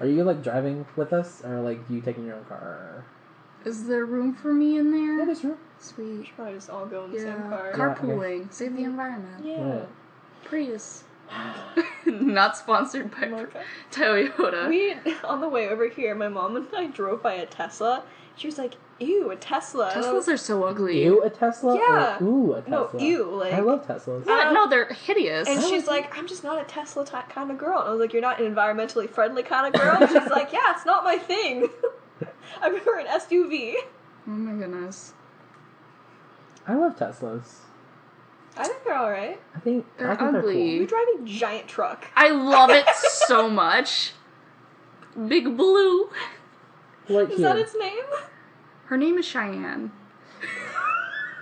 Are you like driving with us, or like you taking your own car? Is there room for me in there? Yeah, there's room. Sweet. Should probably just all go in the Yeah. same car. Carpooling. Save the environment. Yeah. Prius. Not sponsored by Okay. Toyota. On the way over here, my mom and I drove by a Tesla. She was like, ew, a Tesla. And I was- Teslas are so ugly. Ew, a Tesla? Yeah. Or, ooh, a Tesla. No, ew, like... I love Teslas. What? No, they're hideous. And she's like, I'm just not a Tesla kind of girl. And I was like, you're not an environmentally friendly kind of girl? And she's like, yeah, it's not my thing. I prefer an SUV. Oh my goodness. I love Teslas. I think they're alright. I think They're they're ugly. You drive a giant truck. I love it so much. Big Blue. cool. Right Is here. that its name? Her name is Cheyenne.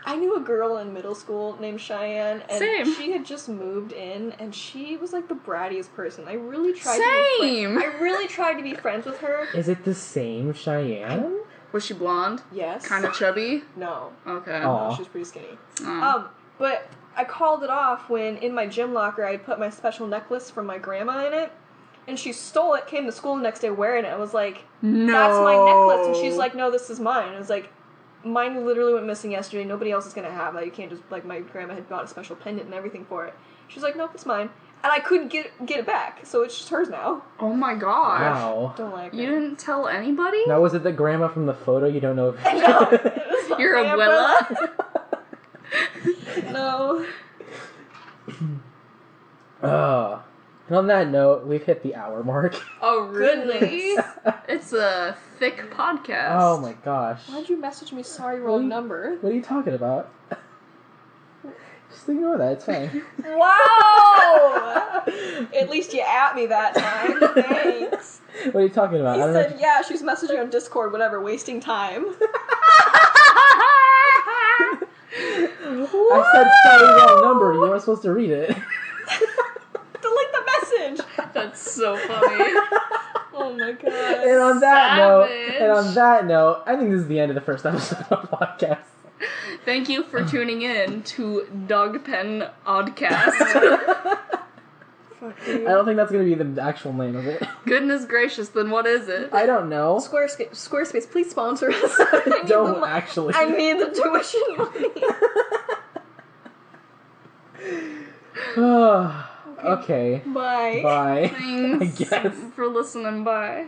I knew a girl in middle school named Cheyenne, and Same. she had just moved in, and she was like the brattiest person. I really tried Same. I really tried to be friends with her. Is it the same Cheyenne? Was she blonde? Yes. Kind of chubby? No. Okay. Oh. She was pretty skinny. Oh. But I called it off when in my gym locker I put my special necklace from my grandma in it, and she stole it, came to school the next day wearing it. I was like, No. that's my necklace. And she's like, no, this is mine. And I was like, mine literally went missing yesterday. Nobody else is going to have that. You can't just, like, my grandma had bought a special pendant and everything for it. She's like, nope, it's mine. And I couldn't get it back, so it's just hers now. Oh my gosh. Wow. Don't like You her. didn't tell anybody? Now, was it the grandma from the photo? You don't know if... No, it was not Your my abuela? umbrella. No. And on that note, we've hit the hour mark. Oh, really? Goodness. It's a thick podcast. Oh my gosh. Why'd you message me, sorry, wrong number? What are you talking about? Just ignore that, it's fine. Wow! At least you at me that time. Thanks. What are you talking about? He I don't know. said, yeah, she was messaging on Discord, whatever, wasting time. I said sorry, wrong number. You weren't supposed to read it. Delete the message! That's so funny. Oh my god. And on that note, I think this is the end of the first episode of our podcast. Thank you for tuning in to DOGPEN ODDCAST. Fuck I you. don't think that's going to be the actual name of it. Goodness gracious, then what is it? I don't know. Squarespace, please sponsor us. I need Don't the mo- actually. I need the tuition money. Okay. Bye. Bye. Thanks I guess. for listening. Bye.